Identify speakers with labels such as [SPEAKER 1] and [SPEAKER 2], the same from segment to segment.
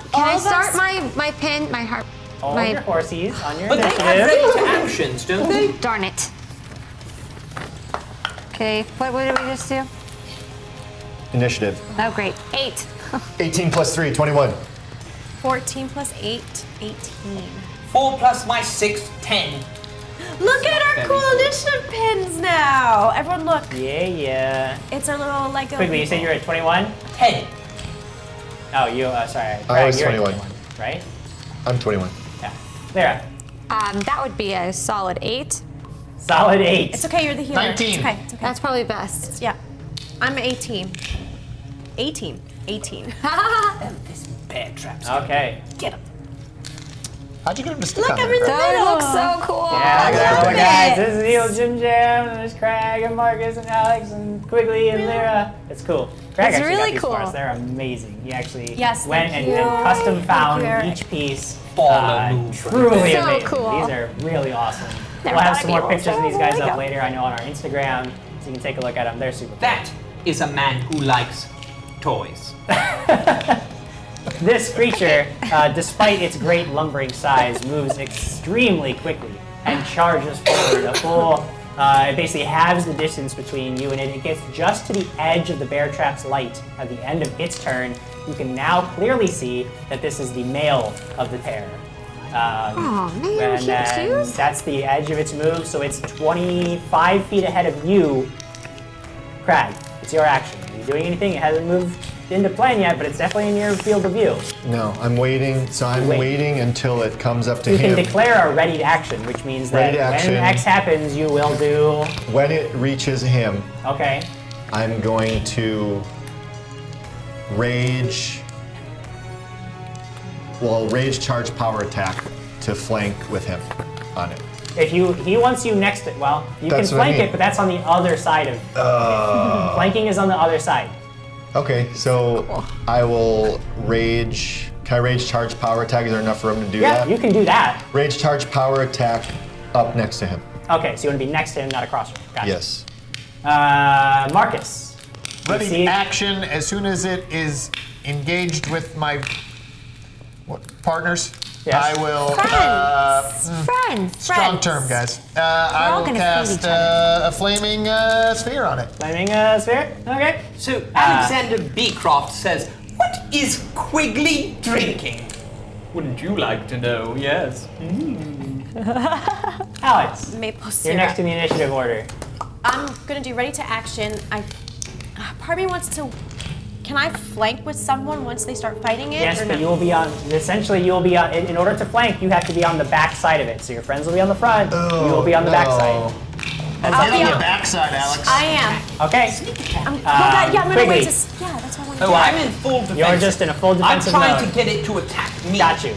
[SPEAKER 1] Can I start my pin, my harp?
[SPEAKER 2] All your horsies on your
[SPEAKER 3] But they
[SPEAKER 2] initiative.
[SPEAKER 3] have ready to actions, don't they?
[SPEAKER 1] Darn it. Okay, what did we just do?
[SPEAKER 4] Initiative.
[SPEAKER 1] Oh, great. 8.
[SPEAKER 4] 18 plus 3, 21.
[SPEAKER 5] 14 plus 8, 18.
[SPEAKER 3] 4 plus my 6, 10.
[SPEAKER 5] Look at our cool initiative pins now. Everyone look.
[SPEAKER 2] Yeah.
[SPEAKER 5] It's our little Lego.
[SPEAKER 2] Quigley, you said you're at 21?
[SPEAKER 3] 10.
[SPEAKER 2] Oh, you, sorry.
[SPEAKER 4] I was
[SPEAKER 2] you're
[SPEAKER 4] 21.
[SPEAKER 2] At 21, right?
[SPEAKER 4] I'm 21.
[SPEAKER 2] Yeah. Lyra.
[SPEAKER 1] That would be a solid 8.
[SPEAKER 2] Solid 8.
[SPEAKER 5] It's okay, you're the healer.
[SPEAKER 4] 19.
[SPEAKER 5] It's okay, it's okay.
[SPEAKER 1] That's probably best.
[SPEAKER 5] Yeah. I'm 18. 18. 18.
[SPEAKER 3] This bear trap's
[SPEAKER 2] Okay.
[SPEAKER 3] Get him.
[SPEAKER 4] How'd you get him to stick
[SPEAKER 5] Look,
[SPEAKER 4] on
[SPEAKER 5] I'm
[SPEAKER 4] there,
[SPEAKER 5] in the
[SPEAKER 4] Craig?
[SPEAKER 1] That
[SPEAKER 5] middle.
[SPEAKER 1] looks so cool.
[SPEAKER 2] Yeah, look at
[SPEAKER 5] love
[SPEAKER 2] that, guys.
[SPEAKER 5] it.
[SPEAKER 2] This is GM JimJam, and there's Craig and Marcus and Alex and Quigley and Lyra. It's cool. Craig
[SPEAKER 1] It's
[SPEAKER 2] actually
[SPEAKER 1] really
[SPEAKER 2] got these
[SPEAKER 1] cool.
[SPEAKER 2] for us. They're amazing. He actually
[SPEAKER 5] Yes,
[SPEAKER 2] went
[SPEAKER 5] thank
[SPEAKER 2] and
[SPEAKER 5] you.
[SPEAKER 2] custom found
[SPEAKER 5] Thank you,
[SPEAKER 2] each piece.
[SPEAKER 3] Baller move.
[SPEAKER 2] Truly
[SPEAKER 1] So
[SPEAKER 2] amazing.
[SPEAKER 1] cool.
[SPEAKER 2] These are really awesome.
[SPEAKER 1] Never
[SPEAKER 2] We'll have
[SPEAKER 1] thought
[SPEAKER 2] some
[SPEAKER 1] I'd
[SPEAKER 2] more
[SPEAKER 1] be
[SPEAKER 2] pictures of
[SPEAKER 1] able
[SPEAKER 2] these
[SPEAKER 1] to
[SPEAKER 2] guys
[SPEAKER 1] Lego.
[SPEAKER 2] up later, I know, on our Instagram, so you can take a look at them. They're super cool.
[SPEAKER 3] That is a man who likes toys.
[SPEAKER 2] This creature, despite its great lumbering size, moves extremely quickly and charges forward a full, it basically halves the distance between you and it. It gets just to the edge of the bear trap's light at the end of its turn. You can now clearly see that this is the male of the pair.
[SPEAKER 1] Oh, man,
[SPEAKER 2] And then
[SPEAKER 1] cute shoes.
[SPEAKER 2] that's the edge of its move, so it's 25 feet ahead of you. Crag, it's your action. Are you doing anything? It hasn't moved into plane yet, but it's definitely in your field of view.
[SPEAKER 4] No, I'm waiting. So I'm
[SPEAKER 2] Wait.
[SPEAKER 4] waiting until it comes up to
[SPEAKER 2] You
[SPEAKER 4] him.
[SPEAKER 2] can declare a ready to action, which means that
[SPEAKER 4] Ready to action.
[SPEAKER 2] when X happens, you will do.
[SPEAKER 4] When it reaches him,
[SPEAKER 2] Okay.
[SPEAKER 4] I'm going to rage. Well, rage charge power attack to flank with him on it.
[SPEAKER 2] If he wants you next to, well, you
[SPEAKER 4] That's
[SPEAKER 2] can
[SPEAKER 4] what I
[SPEAKER 2] flank
[SPEAKER 4] mean.
[SPEAKER 2] it, but that's on the other side of. Flanking is on the other side.
[SPEAKER 4] Okay, so I will rage. Can I rage charge power attack? Is there enough room to do
[SPEAKER 2] Yeah,
[SPEAKER 4] that?
[SPEAKER 2] you can do that.
[SPEAKER 4] Rage charge power attack up next to him.
[SPEAKER 2] Okay, so you want to be next to him, not across from him. Gotcha.
[SPEAKER 4] Yes.
[SPEAKER 2] Marcus. You
[SPEAKER 6] Ready
[SPEAKER 2] see-
[SPEAKER 6] action as soon as it is engaged with my partners.
[SPEAKER 2] Yes.
[SPEAKER 6] I will.
[SPEAKER 1] Friends.
[SPEAKER 6] Strong term, guys. I
[SPEAKER 1] all
[SPEAKER 6] will
[SPEAKER 1] gonna feed
[SPEAKER 6] cast
[SPEAKER 1] each other.
[SPEAKER 6] a flaming sphere on it.
[SPEAKER 2] Flaming sphere? Okay.
[SPEAKER 3] So Alexander Beecroft says, "What is Quigley drinking?" Wouldn't you like to know? Yes.
[SPEAKER 2] Alex,
[SPEAKER 5] Maple
[SPEAKER 2] you're
[SPEAKER 5] syrup.
[SPEAKER 2] next in the initiative order.
[SPEAKER 5] I'm gonna do ready to action. Part of me wants to. Can I flank with someone once they start fighting it?
[SPEAKER 2] Yes,
[SPEAKER 5] or
[SPEAKER 2] but
[SPEAKER 5] no?
[SPEAKER 2] you will be on. Essentially, you will be on. In order to flank, you have to be on the back side of it. So your friends will be on the front. you will be on the back side.
[SPEAKER 5] I'll
[SPEAKER 6] Get
[SPEAKER 5] be
[SPEAKER 6] on the
[SPEAKER 5] on-
[SPEAKER 6] backside, Alex.
[SPEAKER 5] I am.
[SPEAKER 2] Okay.
[SPEAKER 5] I'm gonna
[SPEAKER 2] Quigley.
[SPEAKER 5] wait to. Yeah, that's what I want to do.
[SPEAKER 3] Oh, I'm in full defense.
[SPEAKER 2] You're just in a full
[SPEAKER 3] I'm
[SPEAKER 2] defensive
[SPEAKER 3] trying
[SPEAKER 2] mode.
[SPEAKER 3] to get it to attack me.
[SPEAKER 2] Got you.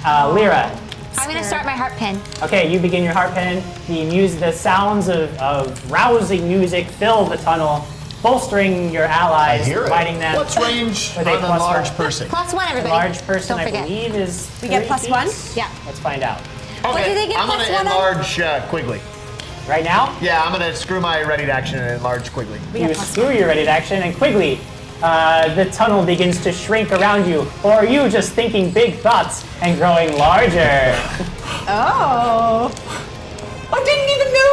[SPEAKER 2] Lyra.
[SPEAKER 1] I'm gonna start my heart pin.
[SPEAKER 2] Okay, you begin your heart pin. The sounds of rousing music fill the tunnel, bolstering your allies,
[SPEAKER 4] I hear it.
[SPEAKER 2] providing them.
[SPEAKER 6] What's range
[SPEAKER 2] With a
[SPEAKER 6] on a
[SPEAKER 2] plus
[SPEAKER 6] large
[SPEAKER 2] one.
[SPEAKER 6] person?
[SPEAKER 1] +1,
[SPEAKER 2] A
[SPEAKER 1] everybody.
[SPEAKER 2] large person,
[SPEAKER 1] Don't
[SPEAKER 2] I
[SPEAKER 1] forget.
[SPEAKER 2] believe, is.
[SPEAKER 5] We get
[SPEAKER 2] 3
[SPEAKER 5] plus
[SPEAKER 2] feet?
[SPEAKER 5] one?
[SPEAKER 1] Yeah.
[SPEAKER 2] Let's find out.
[SPEAKER 1] What do they get
[SPEAKER 6] I'm
[SPEAKER 1] plus
[SPEAKER 6] gonna
[SPEAKER 1] one on?
[SPEAKER 6] enlarge Quigley.
[SPEAKER 2] Right now,
[SPEAKER 6] Yeah, I'm gonna screw my ready to action and enlarge Quigley.
[SPEAKER 2] you screw your ready to action, and Quigley, the tunnel begins to shrink around you. Or are you just thinking big thoughts and growing larger?
[SPEAKER 5] Oh.
[SPEAKER 3] I didn't even know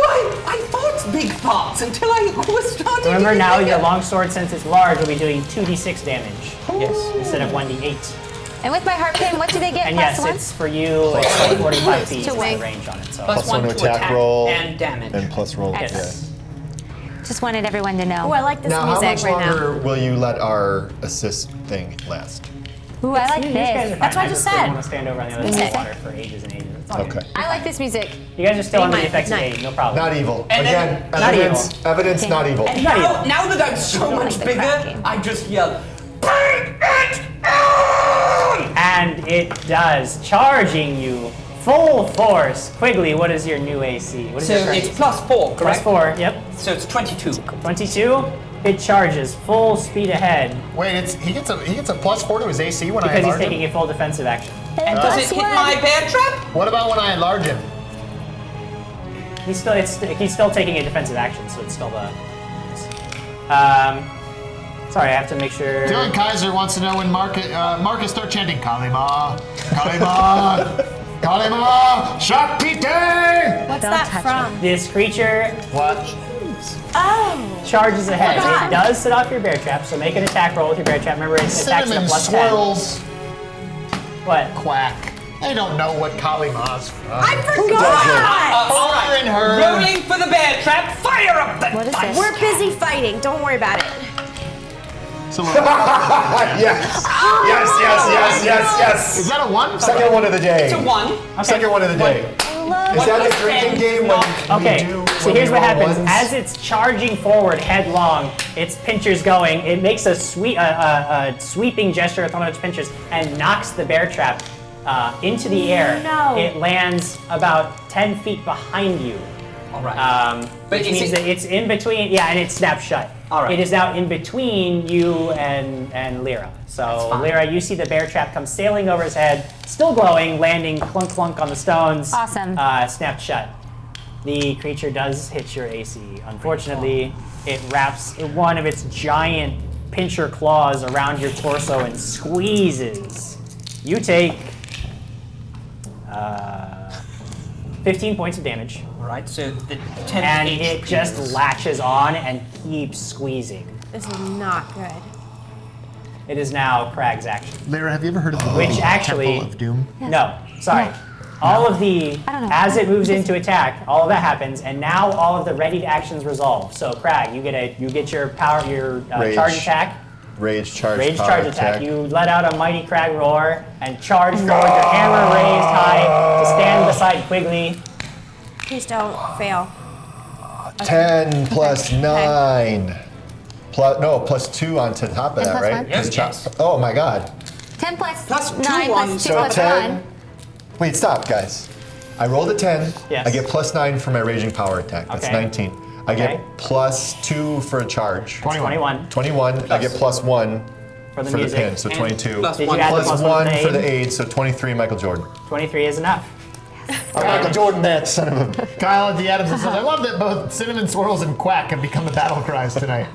[SPEAKER 3] I thought big thoughts until I was starting.
[SPEAKER 2] Remember
[SPEAKER 3] to
[SPEAKER 2] now,
[SPEAKER 3] think
[SPEAKER 2] your
[SPEAKER 3] it.
[SPEAKER 2] longsword, since it's large, will be doing 2d6 damage. Yes, instead of 1d8.
[SPEAKER 1] And with my heart pin, what do they get?
[SPEAKER 2] And
[SPEAKER 1] plus
[SPEAKER 2] yes,
[SPEAKER 1] one?
[SPEAKER 2] it's for you. It's like 45 feet
[SPEAKER 1] To
[SPEAKER 2] is the
[SPEAKER 1] wing.
[SPEAKER 2] range on it. So
[SPEAKER 3] Plus
[SPEAKER 4] Plus one to attack roll
[SPEAKER 3] and damage.
[SPEAKER 4] and plus roll.
[SPEAKER 2] Yes.
[SPEAKER 1] Just wanted everyone to know.
[SPEAKER 5] Oh, I like this
[SPEAKER 4] Yeah. Now, how
[SPEAKER 5] music
[SPEAKER 4] much
[SPEAKER 5] right now.
[SPEAKER 4] longer will you let our assist thing last?
[SPEAKER 1] Ooh, I like
[SPEAKER 2] These guys are
[SPEAKER 1] this.
[SPEAKER 2] fine.
[SPEAKER 5] That's what I just
[SPEAKER 2] didn't
[SPEAKER 5] said.
[SPEAKER 2] want to stand over on the other
[SPEAKER 1] Music.
[SPEAKER 2] side of the water for ages and ages. It's all good.
[SPEAKER 4] Okay.
[SPEAKER 1] I like this music.
[SPEAKER 2] You guys are still under the effects of
[SPEAKER 5] Nice.
[SPEAKER 2] age, no problem.
[SPEAKER 4] Not evil.
[SPEAKER 3] And then-
[SPEAKER 4] Again,
[SPEAKER 2] Not
[SPEAKER 4] evidence.
[SPEAKER 2] evil.
[SPEAKER 4] Evidence, not evil.
[SPEAKER 3] And
[SPEAKER 2] Not
[SPEAKER 3] now,
[SPEAKER 2] evil.
[SPEAKER 3] now that I'm so
[SPEAKER 1] don't
[SPEAKER 3] much
[SPEAKER 1] like the
[SPEAKER 3] bigger,
[SPEAKER 1] cracking.
[SPEAKER 3] I just yell, "Bring it on!"
[SPEAKER 2] And it does, charging you full force. Quigley, what is your new AC? What is
[SPEAKER 3] So
[SPEAKER 2] your current
[SPEAKER 3] it's
[SPEAKER 2] AC?
[SPEAKER 3] +4, correct?
[SPEAKER 2] Plus 4, yep.
[SPEAKER 3] So it's 22.
[SPEAKER 2] 22, it charges full speed ahead
[SPEAKER 6] Wait, he gets a +4 to his AC when I
[SPEAKER 2] because he's
[SPEAKER 6] enlarge
[SPEAKER 2] taking
[SPEAKER 6] him?
[SPEAKER 2] a full defensive action.
[SPEAKER 3] And does it hit my bear trap?
[SPEAKER 6] What about when I enlarge him?
[SPEAKER 2] He's still taking a defensive action, so it's still the. Sorry, I have to make sure.
[SPEAKER 6] Dylan Kaiser wants to know when Marcus start chanting Kalima, Kalima, Kalima, Shakti!
[SPEAKER 5] What's
[SPEAKER 1] Don't
[SPEAKER 5] that
[SPEAKER 1] touch
[SPEAKER 5] from?
[SPEAKER 2] This creature
[SPEAKER 6] What?
[SPEAKER 5] Oh.
[SPEAKER 2] charges ahead.
[SPEAKER 5] God.
[SPEAKER 2] It does set off your bear trap, so make an attack roll with your bear trap. Remember, it attacks at a
[SPEAKER 6] Cinnamon
[SPEAKER 2] plus
[SPEAKER 6] swirls
[SPEAKER 2] 10. What?
[SPEAKER 6] quack. They don't know what Kalima's from.
[SPEAKER 5] I forgot!
[SPEAKER 3] All right,
[SPEAKER 6] her.
[SPEAKER 3] rolling for the bear trap. Fire up that
[SPEAKER 1] What is
[SPEAKER 3] fire.
[SPEAKER 1] this?
[SPEAKER 5] We're busy fighting. Don't worry about it.
[SPEAKER 6] So,
[SPEAKER 4] Yes. Yes.
[SPEAKER 6] is that a 1?
[SPEAKER 4] Second one of the day.
[SPEAKER 3] It's a 1.
[SPEAKER 4] Second one of the day. Is that the drinking game when
[SPEAKER 2] Okay,
[SPEAKER 4] we do?
[SPEAKER 2] so
[SPEAKER 4] when
[SPEAKER 2] here's
[SPEAKER 4] we
[SPEAKER 2] what
[SPEAKER 4] roll
[SPEAKER 2] happens.
[SPEAKER 4] ones?
[SPEAKER 2] As it's charging forward headlong, its pinchers going, it makes a sweeping gesture with one of its pinchers and knocks the bear trap into the air.
[SPEAKER 5] No.
[SPEAKER 2] It lands about 10 feet behind you.
[SPEAKER 3] All right. But
[SPEAKER 2] Which
[SPEAKER 3] is
[SPEAKER 2] means
[SPEAKER 3] it-
[SPEAKER 2] that it's in between, and it snaps shut.
[SPEAKER 3] All right.
[SPEAKER 2] It is now in between you and Lyra. So
[SPEAKER 3] fine.
[SPEAKER 2] Lyra, you see the bear trap come sailing over his head, still glowing, landing clunk clunk on the stones.
[SPEAKER 1] Awesome.
[SPEAKER 2] Snapped shut. The creature does hit your AC. Unfortunately, it wraps one of its giant pincher claws around your torso and squeezes. You take 15 points of damage.
[SPEAKER 3] All right, so the 10
[SPEAKER 2] And
[SPEAKER 3] HP
[SPEAKER 2] it just
[SPEAKER 3] is-
[SPEAKER 2] latches on and keeps squeezing.
[SPEAKER 5] This is not good.
[SPEAKER 2] It is now Crag's action.
[SPEAKER 6] Lyra, have you ever heard of the
[SPEAKER 2] Which
[SPEAKER 6] movie
[SPEAKER 2] actually-
[SPEAKER 6] Temple of Doom?
[SPEAKER 2] No, sorry. All of the,
[SPEAKER 1] I don't know.
[SPEAKER 2] as it moves into attack, all of that happens, and now all of the readied actions resolve. So Crag, you get your power, your
[SPEAKER 4] Rage.
[SPEAKER 2] charge attack,
[SPEAKER 4] Rage charge.
[SPEAKER 2] rage
[SPEAKER 4] power
[SPEAKER 2] charge attack. You let out a mighty Crag roar and charge forward, your hammer raised high to stand beside Quigley.
[SPEAKER 5] Please don't fail.
[SPEAKER 4] 10 plus 9. Plus 2 on top of
[SPEAKER 1] 10
[SPEAKER 4] that,
[SPEAKER 1] plus
[SPEAKER 4] right?
[SPEAKER 1] one?
[SPEAKER 3] Yes,
[SPEAKER 4] 'Cause
[SPEAKER 3] yes.
[SPEAKER 4] Oh my god.
[SPEAKER 1] 10 plus
[SPEAKER 3] Plus 2
[SPEAKER 1] 9
[SPEAKER 3] on-
[SPEAKER 1] plus 2
[SPEAKER 4] So
[SPEAKER 1] plus
[SPEAKER 4] 10.
[SPEAKER 1] 1.
[SPEAKER 4] Wait, stop, guys. I rolled a 10.
[SPEAKER 2] Yes.
[SPEAKER 4] I get plus 9 for my raging power attack. That's
[SPEAKER 2] Okay.
[SPEAKER 4] 19. I
[SPEAKER 2] Okay.
[SPEAKER 4] get plus 2 for a charge.
[SPEAKER 2] 21
[SPEAKER 4] 21. I get plus 1
[SPEAKER 2] for the
[SPEAKER 4] for the
[SPEAKER 2] music.
[SPEAKER 4] pin, so
[SPEAKER 3] And
[SPEAKER 4] 22.
[SPEAKER 3] plus
[SPEAKER 2] Did
[SPEAKER 3] one.
[SPEAKER 2] you add the
[SPEAKER 4] Plus
[SPEAKER 2] plus
[SPEAKER 4] 1
[SPEAKER 2] one
[SPEAKER 4] for the aid, so 23 Michael Jordan.
[SPEAKER 2] 23 is enough.
[SPEAKER 4] Michael Jordan, that son of a...
[SPEAKER 6] Kyle D. Adams says, I love that both Cinnamon Swirls and Quack have become the battle cries tonight.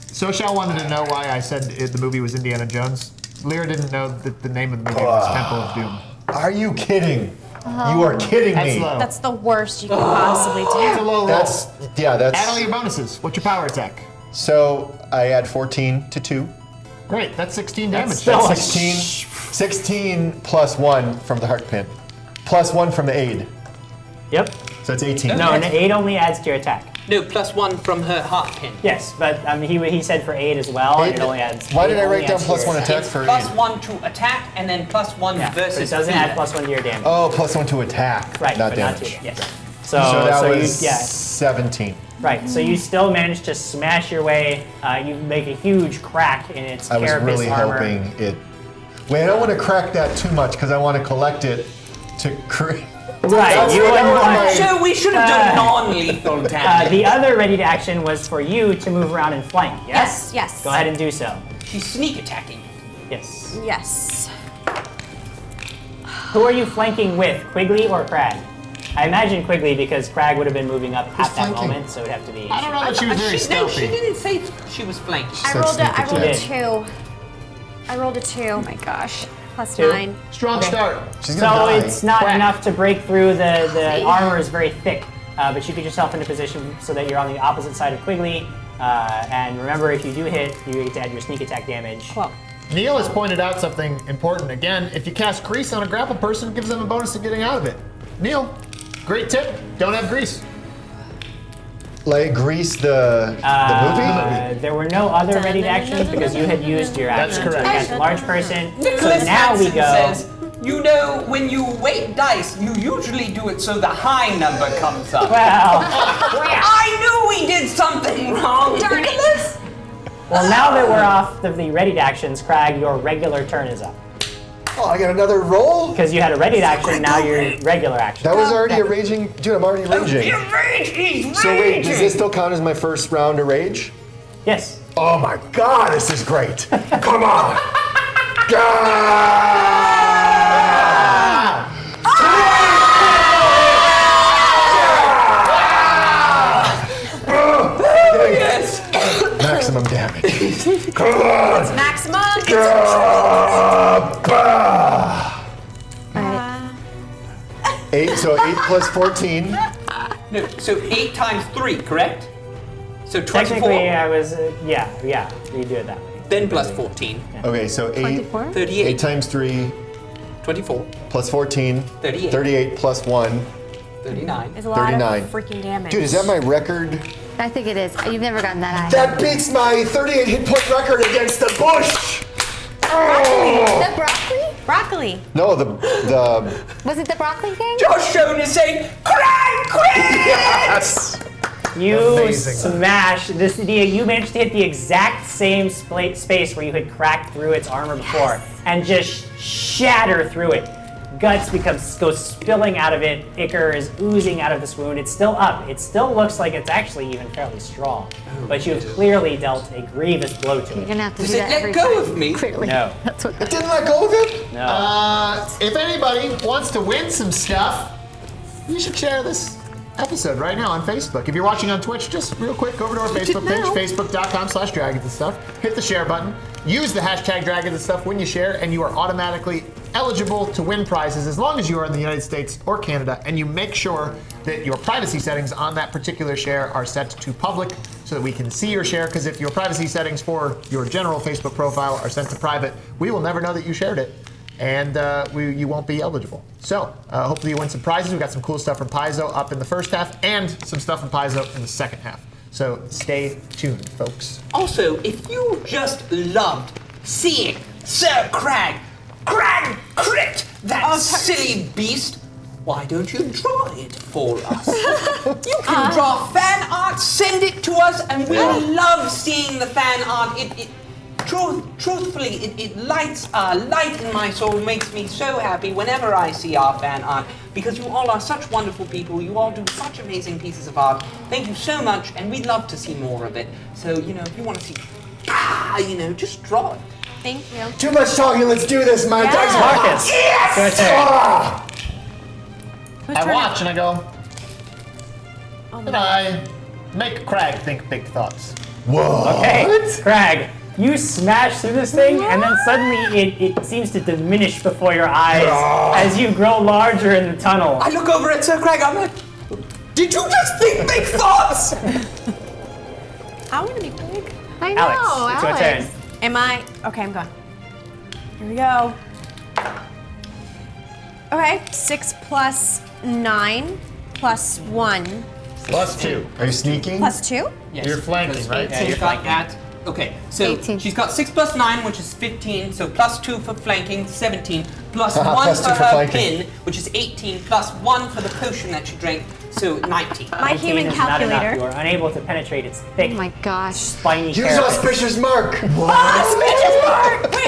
[SPEAKER 6] Soshal wanted to know why I said the movie was Indiana Jones. Lyra didn't know that the name of the movie was Temple of Doom.
[SPEAKER 4] Are you kidding? You are kidding
[SPEAKER 6] That's
[SPEAKER 4] me.
[SPEAKER 6] low.
[SPEAKER 5] That's the worst you can possibly
[SPEAKER 6] It's a
[SPEAKER 5] do.
[SPEAKER 6] low roll.
[SPEAKER 4] That's
[SPEAKER 6] Add all your bonuses. What's your power attack?
[SPEAKER 4] So I add 14 to 2.
[SPEAKER 6] Great, that's 16 damage.
[SPEAKER 2] still-
[SPEAKER 4] That's 16 plus 1 from the heart pin. Plus 1 from the aid.
[SPEAKER 2] Yep.
[SPEAKER 4] So it's 18.
[SPEAKER 2] No, an 8 only adds to your attack.
[SPEAKER 3] No, plus 1 from her heart pin.
[SPEAKER 2] Yes, but he said for 8 as well, and it only adds.
[SPEAKER 4] Why did
[SPEAKER 2] it
[SPEAKER 4] I
[SPEAKER 2] only
[SPEAKER 4] write down
[SPEAKER 2] adds to
[SPEAKER 4] plus
[SPEAKER 2] your
[SPEAKER 4] 1
[SPEAKER 2] attack.
[SPEAKER 4] attack for
[SPEAKER 3] Plus
[SPEAKER 4] aid?
[SPEAKER 3] 1 to attack, and then plus 1
[SPEAKER 2] Yeah, but
[SPEAKER 3] versus
[SPEAKER 2] it doesn't
[SPEAKER 3] fear.
[SPEAKER 2] add plus 1 to your damage.
[SPEAKER 4] Oh, plus 1 to attack.
[SPEAKER 2] Right,
[SPEAKER 4] not
[SPEAKER 2] but
[SPEAKER 4] damage.
[SPEAKER 2] not to yes.
[SPEAKER 4] So that was
[SPEAKER 2] you, yeah,
[SPEAKER 4] 17.
[SPEAKER 2] right. So you still managed to smash your way. You make a huge crack in its
[SPEAKER 4] I was
[SPEAKER 2] carapace
[SPEAKER 4] really
[SPEAKER 2] armor.
[SPEAKER 4] hoping it... Wait, I don't want to crack that too much because I want to collect it to create...
[SPEAKER 2] Right,
[SPEAKER 4] That's
[SPEAKER 2] you
[SPEAKER 4] what
[SPEAKER 2] wouldn't
[SPEAKER 4] I
[SPEAKER 2] want.
[SPEAKER 4] was
[SPEAKER 3] So we should have done non-lethal damage.
[SPEAKER 2] The other ready to action was for you to move around and flank. Yes.
[SPEAKER 5] Yes.
[SPEAKER 2] Go ahead and do so.
[SPEAKER 3] She's sneak attacking.
[SPEAKER 2] Yes.
[SPEAKER 5] Yes.
[SPEAKER 2] Who are you flanking with, Quigley or Crag? I imagine Quigley because Crag would have been moving up
[SPEAKER 4] Who's
[SPEAKER 2] at that
[SPEAKER 4] flanking?
[SPEAKER 2] moment, so it'd have to be.
[SPEAKER 6] I don't know that she was very
[SPEAKER 3] No,
[SPEAKER 6] stealthy.
[SPEAKER 3] she didn't say she was flanking.
[SPEAKER 5] I
[SPEAKER 4] said
[SPEAKER 5] rolled
[SPEAKER 4] sneak
[SPEAKER 5] a
[SPEAKER 2] attack.
[SPEAKER 5] 2. I rolled a 2. Oh my gosh. Plus
[SPEAKER 2] 2.
[SPEAKER 5] 9.
[SPEAKER 6] Strong start.
[SPEAKER 4] She's gonna
[SPEAKER 2] So
[SPEAKER 4] die.
[SPEAKER 2] it's not
[SPEAKER 6] Quack.
[SPEAKER 2] enough to break through. The armor is very thick, but you get yourself into position so that you're on the opposite side of Quigley. And remember, if you do hit, you get to add your sneak attack damage.
[SPEAKER 5] Cool.
[SPEAKER 6] Neil has pointed out something important. Again, if you cast grease on a grapple person, it gives them a bonus to getting out of it. Neil, great tip. Don't have grease.
[SPEAKER 4] Like grease the movie?
[SPEAKER 2] There were no other ready actions because you had used your
[SPEAKER 6] That's
[SPEAKER 2] action
[SPEAKER 6] correct.
[SPEAKER 2] against a large person. So
[SPEAKER 3] Nicholas
[SPEAKER 2] now we
[SPEAKER 3] Hansen
[SPEAKER 2] go.
[SPEAKER 3] says, you know, when you weight dice, you usually do it so the high number comes up.
[SPEAKER 2] Well,
[SPEAKER 3] I knew we did something wrong.
[SPEAKER 5] Darn it.
[SPEAKER 3] Nicholas.
[SPEAKER 2] well, now that we're off the ready actions, Crag, your regular turn is up.
[SPEAKER 4] Oh, I got another roll?
[SPEAKER 2] Because you had a ready action, now your regular action.
[SPEAKER 4] That was already a raging... Dude, I'm already raging.
[SPEAKER 3] Your rage is
[SPEAKER 4] So wait, does
[SPEAKER 3] raging.
[SPEAKER 4] this still count as my first round of rage?
[SPEAKER 2] Yes.
[SPEAKER 4] Oh my god, this is great. Come on. God.
[SPEAKER 3] Yes.
[SPEAKER 4] maximum damage. Come on!
[SPEAKER 5] Maximum.
[SPEAKER 4] Eight, so 8 plus 14.
[SPEAKER 3] No, so 8 times 3, correct? So 24.
[SPEAKER 2] Technically, I was, yeah, you do it that way.
[SPEAKER 3] Then plus 14.
[SPEAKER 4] Okay, so 8,
[SPEAKER 1] 24?
[SPEAKER 3] 38.
[SPEAKER 4] 8 times 3
[SPEAKER 3] 24.
[SPEAKER 4] plus 14.
[SPEAKER 3] 38.
[SPEAKER 4] 38 plus 1.
[SPEAKER 3] 39.
[SPEAKER 5] It's a lot
[SPEAKER 4] 39.
[SPEAKER 5] of freaking damage.
[SPEAKER 4] Dude, is that my record?
[SPEAKER 1] I think it is. You've never gotten that high.
[SPEAKER 4] That beats my 38 hit point record against the bush!
[SPEAKER 1] The broccoli?
[SPEAKER 5] Broccoli.
[SPEAKER 4] No, the
[SPEAKER 1] Was it the broccoli thing?
[SPEAKER 3] Josh Shone is saying, Craig, quick!
[SPEAKER 4] yes!
[SPEAKER 2] You
[SPEAKER 6] Amazing.
[SPEAKER 2] smash this. You managed to hit the exact same space where you had cracked through its armor before, and just shatter through it. Guts go spilling out of it. Ichor is oozing out of this wound. It's still up. It still looks like it's actually even fairly strong, but you have clearly dealt a grievous blow to
[SPEAKER 1] You're
[SPEAKER 2] it.
[SPEAKER 1] gonna have to
[SPEAKER 3] Does
[SPEAKER 1] do
[SPEAKER 3] it
[SPEAKER 1] that
[SPEAKER 3] let
[SPEAKER 1] every
[SPEAKER 3] go
[SPEAKER 1] time.
[SPEAKER 3] of me?
[SPEAKER 1] Clearly.
[SPEAKER 2] No.
[SPEAKER 1] That's what.
[SPEAKER 4] It didn't let go of it?
[SPEAKER 2] No.
[SPEAKER 6] If anybody wants to win some stuff, you should share this episode right now on Facebook. If you're watching on Twitch, just real quick, go over to our Facebook page, facebook.com/dragonsandstuff. Hit the share button. Use the hashtag #dragonsandstuff when you share, and you are automatically eligible to win prizes as long as you are in the United States or Canada, and you make sure that your privacy settings on that particular share are set to public so that we can see your share, because if your privacy settings for your general Facebook profile are set to private, we will never know that you shared it, and you won't be eligible. So hopefully you win some prizes. We've got some cool stuff from Paizo up in the first half and some stuff from Paizo in the second half. So stay tuned, folks.
[SPEAKER 3] Also, if you just loved seeing Sir Crag crit that silly beast, why don't you draw it for us? You can draw fan art, send it to us, and we love seeing the fan art. Truthfully, it lights a light in my soul, makes me so happy whenever I see our fan art, because you all are such wonderful people. You all do such amazing pieces of art. Thank you so much, and we'd love to see more of it. So, if you want to see, just draw it.
[SPEAKER 5] Thank you.
[SPEAKER 4] Too much talking, let's do this, my dice.
[SPEAKER 2] Marcus.
[SPEAKER 3] Yes!
[SPEAKER 2] Go ahead.
[SPEAKER 4] Ah!
[SPEAKER 5] Whose
[SPEAKER 6] I
[SPEAKER 5] turn
[SPEAKER 6] watch and I go,
[SPEAKER 5] Oh,
[SPEAKER 6] and I make Crag think big thoughts.
[SPEAKER 4] Whoa.
[SPEAKER 2] Okay, Crag, you smash through this thing, and then suddenly it seems to diminish before your eyes as you grow larger in the tunnel.
[SPEAKER 3] I look over at Sir Crag, I'm like, did you just think big thoughts?
[SPEAKER 5] I want to be big.
[SPEAKER 1] I know,
[SPEAKER 2] Alex, it's your turn.
[SPEAKER 5] Am I? Okay, I'm going. Here we go. Okay, 6 plus 9 plus 1
[SPEAKER 6] Plus 2.
[SPEAKER 4] Are you sneaking?
[SPEAKER 5] plus 2?
[SPEAKER 3] Yes,
[SPEAKER 6] You're flanking,
[SPEAKER 3] because
[SPEAKER 6] right?
[SPEAKER 2] Yeah, you're
[SPEAKER 3] 18 got
[SPEAKER 2] flanking.
[SPEAKER 3] at. Okay, so
[SPEAKER 1] 18.
[SPEAKER 3] she's got 6 plus 9, which is 15, so plus 2 for flanking, 17, plus 1
[SPEAKER 4] Plus
[SPEAKER 3] for
[SPEAKER 4] 2 for
[SPEAKER 3] her
[SPEAKER 4] flanking.
[SPEAKER 3] pin, which is 18, plus 1 for the potion that she drank, so 19.
[SPEAKER 5] My
[SPEAKER 2] 19
[SPEAKER 5] human
[SPEAKER 2] is not enough.
[SPEAKER 5] calculator.
[SPEAKER 2] You are unable to penetrate its thick,
[SPEAKER 1] Oh my gosh.
[SPEAKER 2] spiny
[SPEAKER 4] Use
[SPEAKER 2] carapace.
[SPEAKER 4] auspicious mark.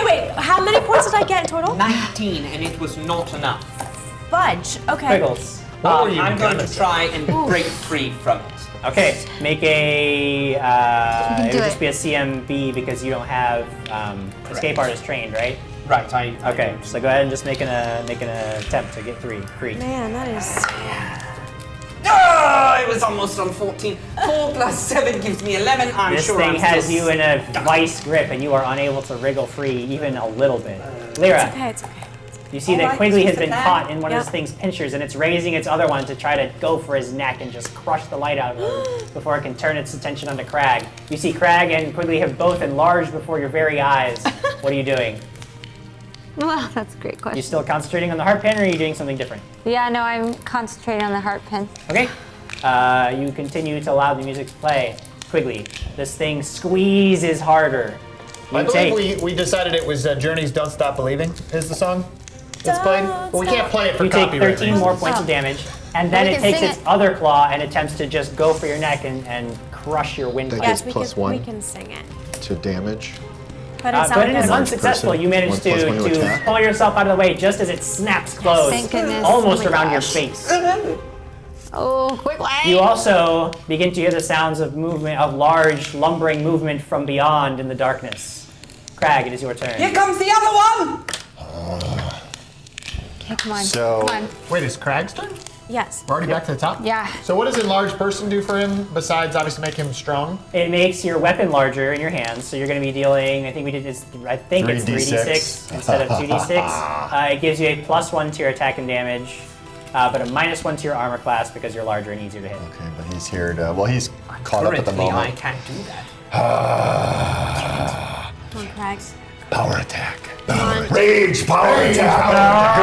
[SPEAKER 5] Wait, how many points did I get in total?
[SPEAKER 3] 19, and it was not enough.
[SPEAKER 5] Fudge. Okay.
[SPEAKER 2] Quiggles.
[SPEAKER 6] What were you
[SPEAKER 3] I'm going
[SPEAKER 6] gonna
[SPEAKER 3] to
[SPEAKER 6] say?
[SPEAKER 3] try and break free from it.
[SPEAKER 2] Okay, make a.
[SPEAKER 1] can
[SPEAKER 2] It
[SPEAKER 1] do
[SPEAKER 2] would just
[SPEAKER 1] it.
[SPEAKER 2] be a CMB because you don't have escape artist trained, right?
[SPEAKER 3] Right, I
[SPEAKER 2] Okay, so go ahead and just make an attempt to get free.
[SPEAKER 5] Man, that is.
[SPEAKER 3] Oh, it was almost on 14. 4 plus 7 gives me 11. I'm
[SPEAKER 2] This
[SPEAKER 3] sure
[SPEAKER 2] thing
[SPEAKER 3] I'm
[SPEAKER 2] has
[SPEAKER 3] still
[SPEAKER 2] you in a vice grip, and you are unable to wriggle free even a little bit. Lyra,
[SPEAKER 5] Okay, it's okay.
[SPEAKER 2] you see
[SPEAKER 3] All
[SPEAKER 2] that
[SPEAKER 3] right,
[SPEAKER 2] Quigley
[SPEAKER 3] it's
[SPEAKER 2] has been
[SPEAKER 3] okay.
[SPEAKER 2] caught in one of
[SPEAKER 5] Yep.
[SPEAKER 2] this thing's pinchers, and it's raising its other one to try to go for his neck and just crush the light out of him before it can turn its attention onto Crag. You see Crag and Quigley have both enlarged before your very eyes. What are you doing?
[SPEAKER 1] Well, that's a great
[SPEAKER 2] You
[SPEAKER 1] question.
[SPEAKER 2] still concentrating on the heart pin, or are you doing something different?
[SPEAKER 1] Yeah, no, I'm concentrating on the heart pin.
[SPEAKER 2] Okay. You continue to allow the music to play. Quigley, this thing squeezes harder.
[SPEAKER 6] I
[SPEAKER 2] You take.
[SPEAKER 6] believe we decided it was Journey's Don't Stop Believing is the song that's played. But we can't play it for
[SPEAKER 2] You take
[SPEAKER 6] copyright
[SPEAKER 2] 13
[SPEAKER 6] reasons.
[SPEAKER 2] more points of damage, and then
[SPEAKER 1] We
[SPEAKER 2] it
[SPEAKER 1] can
[SPEAKER 2] takes
[SPEAKER 1] sing
[SPEAKER 2] its
[SPEAKER 1] it.
[SPEAKER 2] other claw and attempts to just go for your neck and crush your windpipe.
[SPEAKER 4] Yes.
[SPEAKER 5] Yes,
[SPEAKER 4] plus
[SPEAKER 5] we
[SPEAKER 4] 1.
[SPEAKER 5] can sing it.
[SPEAKER 4] To damage.
[SPEAKER 5] But it
[SPEAKER 2] But
[SPEAKER 5] sounded
[SPEAKER 2] it is
[SPEAKER 5] good.
[SPEAKER 2] unsuccessful. You manage
[SPEAKER 4] 1 plus 1 to
[SPEAKER 2] to
[SPEAKER 4] attack.
[SPEAKER 2] pull yourself out of the way just as it snaps closed,
[SPEAKER 1] Thank goodness.
[SPEAKER 2] almost
[SPEAKER 1] Oh my
[SPEAKER 2] around your
[SPEAKER 1] gosh.
[SPEAKER 2] face.
[SPEAKER 1] Oh, Quigley!
[SPEAKER 2] You also begin to hear the sounds of movement, of large, lumbering movement from beyond in the darkness. Crag, it is your turn.
[SPEAKER 3] Here comes the other one!
[SPEAKER 1] Okay, come on.
[SPEAKER 4] So-
[SPEAKER 1] Come on.
[SPEAKER 6] Wait, is Crag's turn?
[SPEAKER 5] Yes.
[SPEAKER 6] We're already back to the top?
[SPEAKER 1] Yeah.
[SPEAKER 6] So what does a large person do for him, besides obviously make him strong?
[SPEAKER 2] It makes your weapon larger in your hands, so you're going to be dealing. I think it's 3d6 instead of 2d6. It gives you a +1 to your attack and damage, but a -1 to your armor class because you're larger and easier to hit.
[SPEAKER 4] Okay, but he's here to. Well, he's caught up at the
[SPEAKER 3] Currently, I
[SPEAKER 4] moment.
[SPEAKER 3] can't do that.
[SPEAKER 5] Come on, Crags.
[SPEAKER 4] Power attack.
[SPEAKER 5] Come on.
[SPEAKER 4] Rage power attack.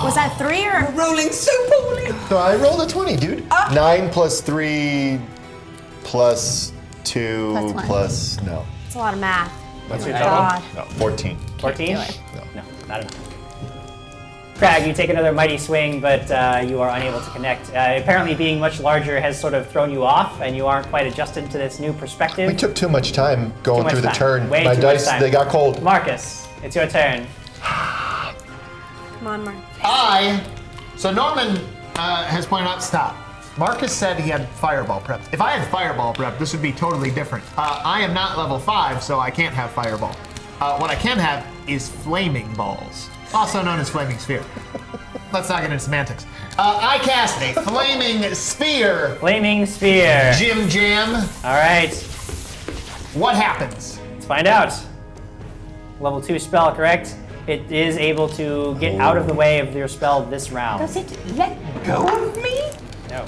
[SPEAKER 5] Was that 3 or?
[SPEAKER 3] Rolling so poorly.
[SPEAKER 4] So I rolled a 20, dude. 9 plus 3 plus 2
[SPEAKER 1] Plus one.
[SPEAKER 4] plus no.
[SPEAKER 5] It's a lot of math.
[SPEAKER 2] What's your
[SPEAKER 5] Oh,
[SPEAKER 2] total?
[SPEAKER 5] God.
[SPEAKER 4] No, 14.
[SPEAKER 2] 14?
[SPEAKER 1] do it.
[SPEAKER 2] No, not enough. Crag, you take another mighty swing, but you are unable to connect. Apparently being much larger has sort of thrown you off, and you aren't quite adjusted to this new perspective.
[SPEAKER 4] We took too much time going
[SPEAKER 2] much
[SPEAKER 4] through the
[SPEAKER 2] time.
[SPEAKER 4] turn.
[SPEAKER 2] Way
[SPEAKER 4] My
[SPEAKER 2] too much
[SPEAKER 4] dice,
[SPEAKER 2] time.
[SPEAKER 4] they got cold.
[SPEAKER 2] Marcus, it's your turn.
[SPEAKER 5] Come on, Mark.
[SPEAKER 6] So Norman has pointed out, stop. Marcus said he had fireball prep. If I had fireball prep, this would be totally different. I am not level 5, so I can't have fireball. What I can have is flaming balls, also known as flaming sphere. Let's not get into semantics. I cast a flaming sphere.
[SPEAKER 2] Flaming Sphere.
[SPEAKER 6] JimJam.
[SPEAKER 2] All right,
[SPEAKER 6] What happens?
[SPEAKER 2] let's find out. Level 2 spell, correct? It is able to get out of the way of your spell this round.
[SPEAKER 3] Does it let go of me?
[SPEAKER 2] No.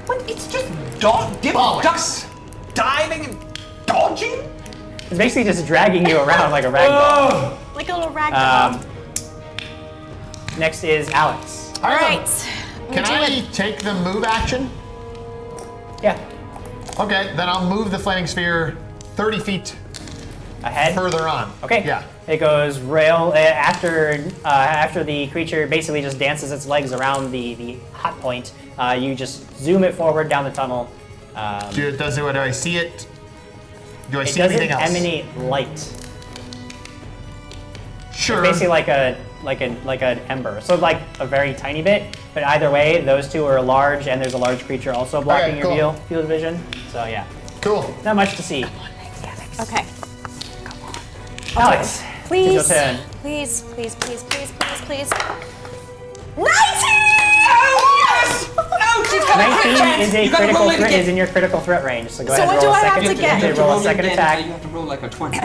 [SPEAKER 3] But it's just
[SPEAKER 6] Bollocks.
[SPEAKER 3] ducks diving and dodging?
[SPEAKER 2] It's basically just dragging you around like a rag doll.
[SPEAKER 5] Like a little ragdoll.
[SPEAKER 2] Next is Alex.
[SPEAKER 5] All right.
[SPEAKER 6] Can I take the move action?
[SPEAKER 2] Yeah.
[SPEAKER 6] Okay, then I'll move the flaming sphere 30 feet
[SPEAKER 2] Ahead.
[SPEAKER 6] further on.
[SPEAKER 2] Okay.
[SPEAKER 6] Yeah.
[SPEAKER 2] It goes after the creature basically just dances its legs around the hot point. You just zoom it forward down the tunnel.
[SPEAKER 6] Do I see it? Do I
[SPEAKER 2] It
[SPEAKER 6] see
[SPEAKER 2] doesn't
[SPEAKER 6] anything else?
[SPEAKER 2] emanate light.
[SPEAKER 6] Sure.
[SPEAKER 2] Basically like an ember. So like a very tiny bit. But either way, those two are large, and there's a large creature also blocking
[SPEAKER 6] cool.
[SPEAKER 2] your field of vision. So yeah,
[SPEAKER 6] Cool.
[SPEAKER 2] not much to see.
[SPEAKER 5] Okay.
[SPEAKER 2] Alex,
[SPEAKER 5] Please.
[SPEAKER 2] it's your turn.
[SPEAKER 5] Please, please, please, please, please, please. 19!
[SPEAKER 3] Oh, yes! Oh, she's got a
[SPEAKER 2] 19
[SPEAKER 3] chance.
[SPEAKER 2] is a
[SPEAKER 3] You gotta
[SPEAKER 2] critical
[SPEAKER 3] roll it
[SPEAKER 2] threat.
[SPEAKER 3] again.
[SPEAKER 2] Is in your critical threat range. So go
[SPEAKER 5] So
[SPEAKER 2] ahead and
[SPEAKER 5] what
[SPEAKER 2] roll
[SPEAKER 5] do
[SPEAKER 2] a
[SPEAKER 5] I have
[SPEAKER 2] second.
[SPEAKER 5] to get?
[SPEAKER 2] You have to roll a second
[SPEAKER 3] again,
[SPEAKER 2] attack.
[SPEAKER 3] You have to roll like a 20.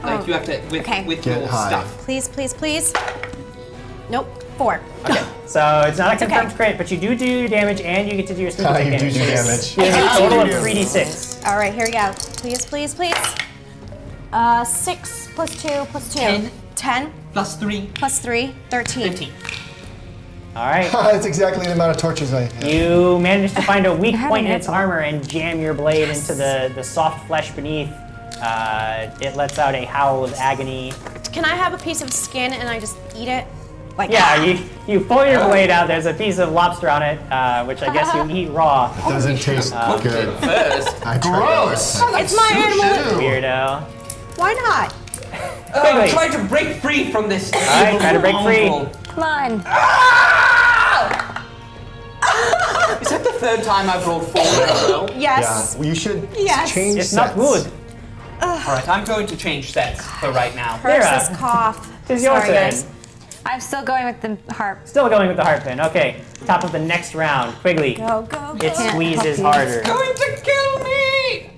[SPEAKER 3] Like you have to with
[SPEAKER 5] Okay.
[SPEAKER 3] with
[SPEAKER 4] Get
[SPEAKER 3] your
[SPEAKER 4] high.
[SPEAKER 3] stuff.
[SPEAKER 5] Please, please, please. Nope. 4.
[SPEAKER 2] Okay, so it's not a confirmed
[SPEAKER 5] okay.
[SPEAKER 2] crit, but you do damage, and you get to do your sneak attack
[SPEAKER 4] You do
[SPEAKER 2] damage.
[SPEAKER 4] damage.
[SPEAKER 2] You have a total of
[SPEAKER 6] You do.
[SPEAKER 2] 3d6.
[SPEAKER 5] All right, here we go. Please, please, please. 6 plus 2 plus 2.
[SPEAKER 3] 10.
[SPEAKER 5] 10
[SPEAKER 3] Plus 3.
[SPEAKER 5] plus 3, 13.
[SPEAKER 3] 15.
[SPEAKER 2] All right.
[SPEAKER 4] That's exactly the amount of torches I have.
[SPEAKER 2] You manage to find a weak
[SPEAKER 1] had
[SPEAKER 2] point
[SPEAKER 1] an
[SPEAKER 2] in its
[SPEAKER 1] apple.
[SPEAKER 2] armor and jam your blade into the soft flesh beneath. It lets out a howl of agony.
[SPEAKER 5] Can I have a piece of skin and I just eat it? Like
[SPEAKER 2] Yeah, you pull your blade out. There's a piece of lobster on it, which I guess you eat raw.
[SPEAKER 4] It doesn't taste good.
[SPEAKER 3] First.
[SPEAKER 4] I tried
[SPEAKER 6] Gross.
[SPEAKER 4] that.
[SPEAKER 5] It's my animal.
[SPEAKER 2] Weirdo.
[SPEAKER 5] Why not?
[SPEAKER 2] Quigley.
[SPEAKER 3] Try to break free from this.
[SPEAKER 2] right, try to break free.
[SPEAKER 1] Come on.
[SPEAKER 3] Is that the third time I've rolled 4 in a row?
[SPEAKER 5] Yes.
[SPEAKER 4] Yeah, you should
[SPEAKER 5] Yes.
[SPEAKER 4] change
[SPEAKER 2] It's not
[SPEAKER 4] sets.
[SPEAKER 2] good.
[SPEAKER 3] All right, I'm going to change sets for right now.
[SPEAKER 5] Versus
[SPEAKER 2] Mira.
[SPEAKER 5] cough.
[SPEAKER 2] It's your
[SPEAKER 5] Sorry,
[SPEAKER 2] turn.
[SPEAKER 5] guys.
[SPEAKER 1] I'm still going with the harp.
[SPEAKER 2] Still going with the heart pin. Okay, top of the next round. Quigley.
[SPEAKER 5] Go, go, go.
[SPEAKER 2] It squeezes
[SPEAKER 1] help you.
[SPEAKER 2] harder.
[SPEAKER 3] Going to kill me!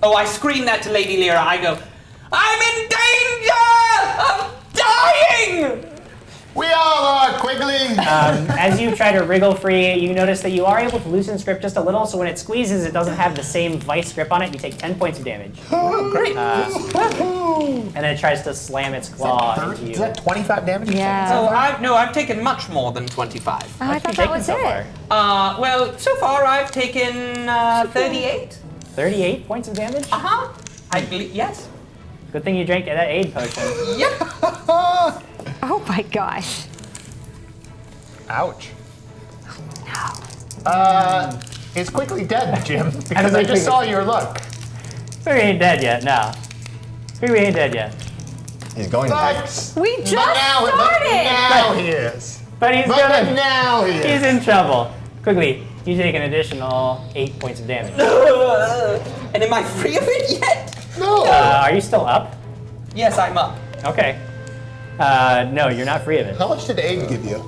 [SPEAKER 3] Oh, I scream that to Lady Lyra. I go, I'm in danger of dying!
[SPEAKER 6] We all are, Quigley.
[SPEAKER 2] As you try to wriggle free, you notice that you are able to loosen its grip just a little, so when it squeezes, it doesn't have the same vice grip on it. You take 10 points of damage.
[SPEAKER 3] Great.
[SPEAKER 2] And then it tries to slam its claw into you.
[SPEAKER 6] Is that 25 damage?
[SPEAKER 1] Yeah.
[SPEAKER 3] Oh, I've taken much more than 25.
[SPEAKER 1] Oh, I
[SPEAKER 2] What have
[SPEAKER 1] thought
[SPEAKER 2] you
[SPEAKER 1] that
[SPEAKER 2] taken
[SPEAKER 1] was
[SPEAKER 2] so
[SPEAKER 1] it.
[SPEAKER 2] far?
[SPEAKER 3] Well, so far I've taken 38.
[SPEAKER 2] 38 points of damage?
[SPEAKER 3] Uh-huh. I believe, yes.
[SPEAKER 2] Good thing you drank that aid potion.
[SPEAKER 3] Yep.
[SPEAKER 1] Oh my gosh.
[SPEAKER 6] Ouch. It's quickly dead, Jim, because I
[SPEAKER 2] Quigley-
[SPEAKER 6] just saw your look.
[SPEAKER 2] Quigley ain't dead yet, no. Quigley ain't dead yet.
[SPEAKER 4] He's going to die.
[SPEAKER 6] But
[SPEAKER 1] We just
[SPEAKER 6] now
[SPEAKER 1] started.
[SPEAKER 6] he is.
[SPEAKER 2] But he's
[SPEAKER 6] But
[SPEAKER 2] gonna...
[SPEAKER 6] now he
[SPEAKER 2] He's
[SPEAKER 6] is.
[SPEAKER 2] in trouble. Quigley, you take an additional 8 points of damage.
[SPEAKER 3] And am I free of it yet?
[SPEAKER 6] No.
[SPEAKER 2] Are you still up?
[SPEAKER 3] Yes, I'm up.
[SPEAKER 2] Okay. No, you're not free of it.
[SPEAKER 6] How much did Abe give you?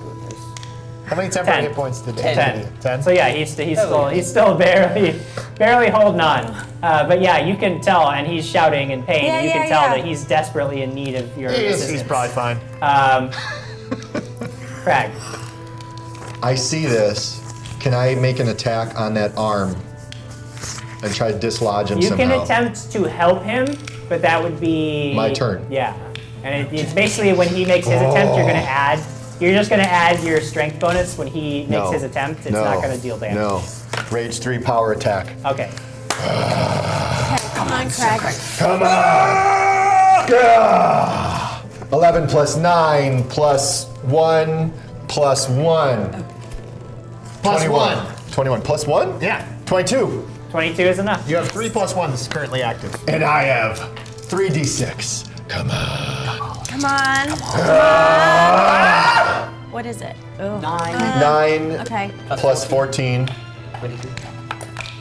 [SPEAKER 6] How many temporary
[SPEAKER 2] 10.
[SPEAKER 6] hit points did Abe
[SPEAKER 2] 10.
[SPEAKER 6] give you? 10?
[SPEAKER 2] So yeah, he's still barely holding on. But yeah, you can tell, and he's shouting in pain.
[SPEAKER 1] Yeah,
[SPEAKER 2] you can
[SPEAKER 1] yeah,
[SPEAKER 2] tell
[SPEAKER 1] yeah.
[SPEAKER 2] that he's desperately in need of your assistance.
[SPEAKER 6] He's probably fine.
[SPEAKER 2] Crag.
[SPEAKER 4] I see this. Can I make an attack on that arm and try to dislodge him
[SPEAKER 2] You
[SPEAKER 4] somehow?
[SPEAKER 2] can attempt to help him, but that would be
[SPEAKER 4] My turn.
[SPEAKER 2] Yeah, and it's basically when he makes his attempt, you're just gonna add your strength bonus when he makes his attempt. It's not gonna deal damage.
[SPEAKER 4] No. Rage 3 power attack.
[SPEAKER 2] Okay.
[SPEAKER 5] Okay, come on, Craig.
[SPEAKER 4] Come on! 11 plus 9 plus 1 plus 1.
[SPEAKER 6] Plus
[SPEAKER 4] 21.
[SPEAKER 6] 1.
[SPEAKER 4] 21 plus 1?
[SPEAKER 6] Yeah.
[SPEAKER 4] 22.
[SPEAKER 2] 22 is enough.
[SPEAKER 6] You have 3 plus 1 that's currently active.
[SPEAKER 4] And I have 3d6. Come on.
[SPEAKER 5] Come on. What is it? Oh.
[SPEAKER 4] 9
[SPEAKER 5] Okay.
[SPEAKER 4] plus 14.
[SPEAKER 3] 22.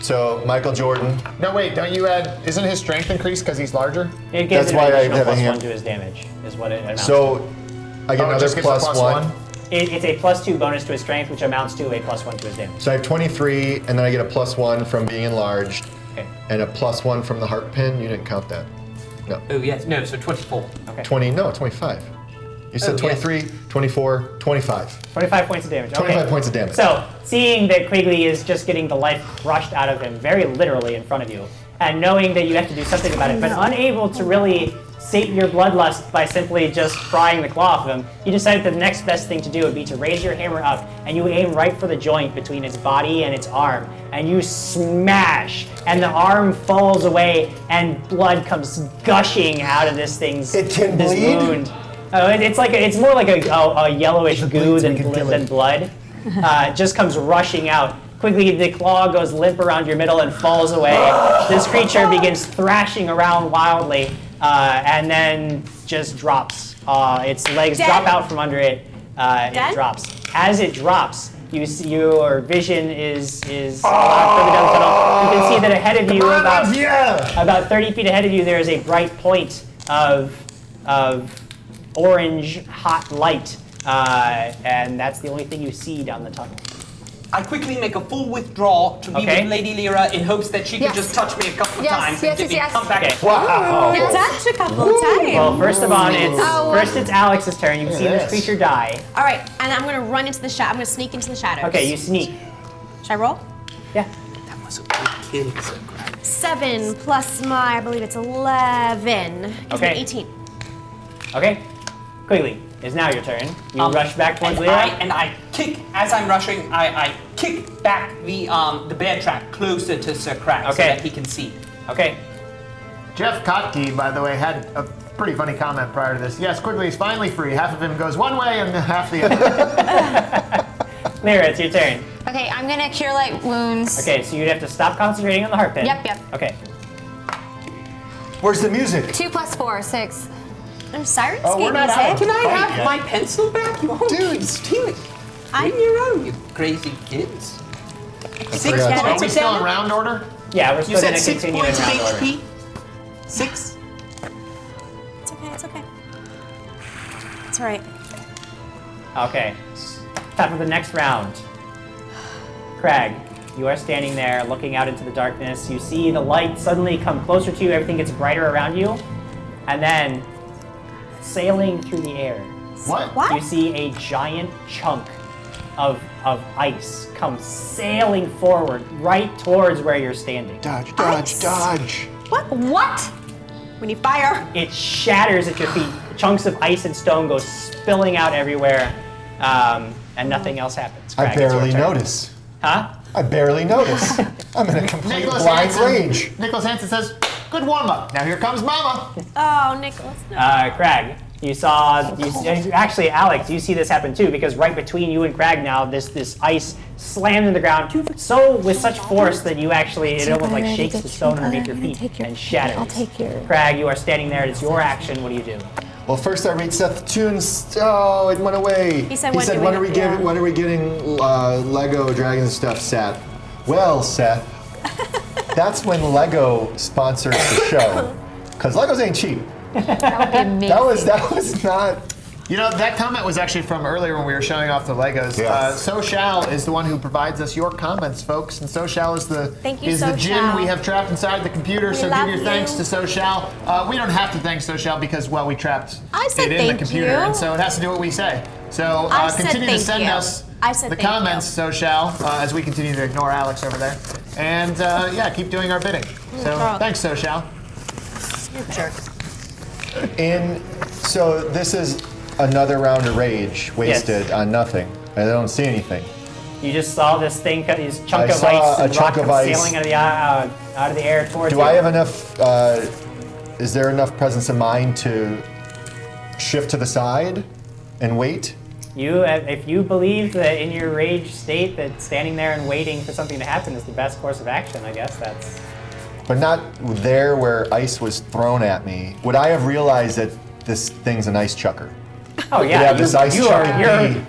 [SPEAKER 4] So, Michael Jordan.
[SPEAKER 6] No, wait, don't you add... Isn't his strength increased because he's larger?
[SPEAKER 2] It gives
[SPEAKER 4] That's
[SPEAKER 2] him
[SPEAKER 4] why
[SPEAKER 2] an
[SPEAKER 4] I
[SPEAKER 2] additional
[SPEAKER 4] have a
[SPEAKER 2] plus
[SPEAKER 4] hand.
[SPEAKER 2] 1 to his damage, is what it amounts to.
[SPEAKER 4] So, I get
[SPEAKER 6] Oh, it
[SPEAKER 4] another
[SPEAKER 6] just gives a
[SPEAKER 4] plus 1.
[SPEAKER 2] It's a plus 2 bonus to his strength, which amounts to a plus 1 to his damage.
[SPEAKER 4] So I have 23, and then I get a plus 1 from being enlarged,
[SPEAKER 2] Okay.
[SPEAKER 4] and a plus 1 from the heart pin. You didn't count that. No.
[SPEAKER 3] Oh, yes. No, so 24.
[SPEAKER 2] Okay.
[SPEAKER 4] 25. You said
[SPEAKER 3] Oh,
[SPEAKER 4] 23, 24, 25.
[SPEAKER 2] 25 points of damage.
[SPEAKER 4] 25
[SPEAKER 2] okay.
[SPEAKER 4] points of damage.
[SPEAKER 2] So, seeing that Quigley is just getting the life crushed out of him very literally in front of you, and knowing that you have to do something about it, but unable to really sate your bloodlust by simply just prying the claw off of him, you decided that the next best thing to do would be to raise your hammer up, and you aim right for the joint between its body and its arm, and you smash, and the arm falls away, and blood comes gushing out of this thing's
[SPEAKER 4] It can
[SPEAKER 2] this
[SPEAKER 4] bleed?
[SPEAKER 2] wound. It's more like a yellowish goo than blood. It just comes rushing out. Quickly, the claw goes limp around your middle and falls away. This creature begins thrashing around wildly, and then just drops. Its legs
[SPEAKER 5] Dead?
[SPEAKER 2] drop out from under it. It
[SPEAKER 5] Dead?
[SPEAKER 2] drops. As it drops, you see your vision is a lot further down the tunnel. You can see that ahead of you, about 30 feet ahead of you, there is a bright point of orange hot light, and that's the only thing you see down the tunnel.
[SPEAKER 3] I quickly make a full withdrawal to be
[SPEAKER 2] Okay.
[SPEAKER 3] with Lady Lyra in hopes that she
[SPEAKER 1] Yes.
[SPEAKER 3] could just touch me a couple of
[SPEAKER 1] Yes,
[SPEAKER 3] times
[SPEAKER 1] yes,
[SPEAKER 3] and get me
[SPEAKER 1] yes,
[SPEAKER 3] come back.
[SPEAKER 2] Okay.
[SPEAKER 4] Wow.
[SPEAKER 5] You touched a couple of times.
[SPEAKER 2] Well, first of all,
[SPEAKER 1] Oh.
[SPEAKER 2] it's Alex's turn. You can see this
[SPEAKER 6] Yes.
[SPEAKER 2] creature die.
[SPEAKER 5] All right, and I'm gonna run into the I'm gonna sneak into the shadows.
[SPEAKER 2] Okay, you sneak.
[SPEAKER 5] Should I roll?
[SPEAKER 2] Yeah.
[SPEAKER 3] That was a good kill, so great.
[SPEAKER 5] 7 plus my, I believe it's 11. Gives me
[SPEAKER 2] Okay.
[SPEAKER 5] 18.
[SPEAKER 2] Okay. Quigley, it's now your turn. You rush back towards
[SPEAKER 3] and
[SPEAKER 2] Lyra.
[SPEAKER 3] I kick, as I'm rushing, I kick back the bear trap closer to Sir Crag so
[SPEAKER 2] Okay.
[SPEAKER 3] that he can see.
[SPEAKER 2] Okay.
[SPEAKER 6] Jeff Kotke, by the way, had a pretty funny comment prior to this. Yes, Quigley is finally free. Half of him goes one way and half the other.
[SPEAKER 2] Lyra, it's your turn.
[SPEAKER 1] Okay, I'm gonna cure light wounds.
[SPEAKER 2] Okay, so you'd have to stop concentrating on the heart pin.
[SPEAKER 1] Yep.
[SPEAKER 2] Okay.
[SPEAKER 4] Where's the music?
[SPEAKER 1] 2 plus 4, 6.
[SPEAKER 5] I'm Sirens
[SPEAKER 6] Oh, we're
[SPEAKER 5] gave
[SPEAKER 6] not
[SPEAKER 5] me
[SPEAKER 6] out.
[SPEAKER 5] 6.
[SPEAKER 3] Can I
[SPEAKER 6] Fight
[SPEAKER 3] have
[SPEAKER 6] yet.
[SPEAKER 3] my pencil back? You won't
[SPEAKER 6] Dude.
[SPEAKER 3] steal it. Bring your own, you crazy kids. 6
[SPEAKER 4] forgot.
[SPEAKER 6] Are
[SPEAKER 3] points
[SPEAKER 6] we
[SPEAKER 3] of
[SPEAKER 6] still in
[SPEAKER 3] damage?
[SPEAKER 6] round order?
[SPEAKER 2] Yeah, we're
[SPEAKER 3] You
[SPEAKER 2] still
[SPEAKER 3] said
[SPEAKER 2] gonna
[SPEAKER 3] 6
[SPEAKER 2] continue in
[SPEAKER 3] points of
[SPEAKER 2] round order.
[SPEAKER 3] HP? 6?
[SPEAKER 5] It's okay, it's okay. It's all right.
[SPEAKER 2] Okay. Time for the next round. Crag, you are standing there looking out into the darkness. You see the light suddenly come closer to you. Everything gets brighter around you. And then, sailing through the air,
[SPEAKER 6] What?
[SPEAKER 5] What?
[SPEAKER 2] you see a giant chunk of ice come sailing forward right towards where you're standing.
[SPEAKER 6] Dodge,
[SPEAKER 5] Ice.
[SPEAKER 6] dodge.
[SPEAKER 1] What?
[SPEAKER 5] We need fire.
[SPEAKER 2] It shatters at your feet. Chunks of ice and stone go spilling out everywhere, and nothing else happens.
[SPEAKER 4] I
[SPEAKER 2] Crag, it's your
[SPEAKER 4] barely
[SPEAKER 2] turn.
[SPEAKER 4] notice.
[SPEAKER 2] Huh?
[SPEAKER 4] I barely notice. I'm in a complete
[SPEAKER 6] Nicholas
[SPEAKER 4] blind
[SPEAKER 6] Hansen,
[SPEAKER 4] rage.
[SPEAKER 6] Nicholas Hansen says, good warm up. Now here comes Mama.
[SPEAKER 5] Oh, Nicholas, no.
[SPEAKER 2] Crag, actually, Alex, you see this happen too, because right between you and Crag now, this ice slams in the ground so with such force that you actually, it almost like shakes the stone underneath your feet and shatters.
[SPEAKER 1] I'll take your...
[SPEAKER 2] Crag, you are standing there. It's your action. What do you do?
[SPEAKER 4] Well, first I read Seth Tunes. Oh, it went away.
[SPEAKER 5] He said, when do
[SPEAKER 4] when
[SPEAKER 5] we-
[SPEAKER 4] are we
[SPEAKER 5] yeah.
[SPEAKER 4] getting? When are we getting Lego Dragon stuff, Seth? Well, Seth, that's when Lego sponsors the show. Cause Legos ain't cheap.
[SPEAKER 1] That would be amazing.
[SPEAKER 4] That was not
[SPEAKER 6] You know, that comment was actually from earlier when we were showing off the Legos.
[SPEAKER 4] Yes.
[SPEAKER 6] Social is the one who provides us your comments, folks, and Social is the
[SPEAKER 5] Thank you,
[SPEAKER 6] the gin
[SPEAKER 5] Social.
[SPEAKER 6] we have trapped inside the computer.
[SPEAKER 5] We
[SPEAKER 6] so
[SPEAKER 5] love
[SPEAKER 6] give your thanks
[SPEAKER 5] you.
[SPEAKER 6] to Social. We don't have to thank Social because, well, we trapped
[SPEAKER 5] I said
[SPEAKER 6] it in the
[SPEAKER 5] thank
[SPEAKER 6] computer,
[SPEAKER 5] you.
[SPEAKER 6] and so it has to do what we say. So
[SPEAKER 5] I said
[SPEAKER 6] continue to
[SPEAKER 5] thank
[SPEAKER 6] send
[SPEAKER 5] you.
[SPEAKER 6] us
[SPEAKER 5] I said
[SPEAKER 6] the
[SPEAKER 5] thank
[SPEAKER 6] comments,
[SPEAKER 5] you.
[SPEAKER 6] Social, as we continue to ignore Alex over there, and yeah, keep doing our bidding. So
[SPEAKER 5] Carl.
[SPEAKER 6] thanks, Social.
[SPEAKER 5] You're a jerk.
[SPEAKER 4] So this is another round of rage wasted on nothing. I don't see anything.
[SPEAKER 2] You just saw this thing, this chunk
[SPEAKER 4] I
[SPEAKER 2] of
[SPEAKER 4] saw
[SPEAKER 2] ice
[SPEAKER 4] a
[SPEAKER 2] and
[SPEAKER 4] chunk
[SPEAKER 2] rock
[SPEAKER 4] of ice.
[SPEAKER 2] sailing out of the air towards
[SPEAKER 4] Do
[SPEAKER 2] you.
[SPEAKER 4] I have enough? Is there enough presence of mind to shift to the side and wait?
[SPEAKER 2] If you believe that in your rage state that standing there and waiting for something to happen is the best course of action, I guess that's...
[SPEAKER 4] But not there where ice was thrown at me. Would I have realized that this thing's an ice chucker?
[SPEAKER 2] Oh yeah,
[SPEAKER 4] Yeah, this ice chucker.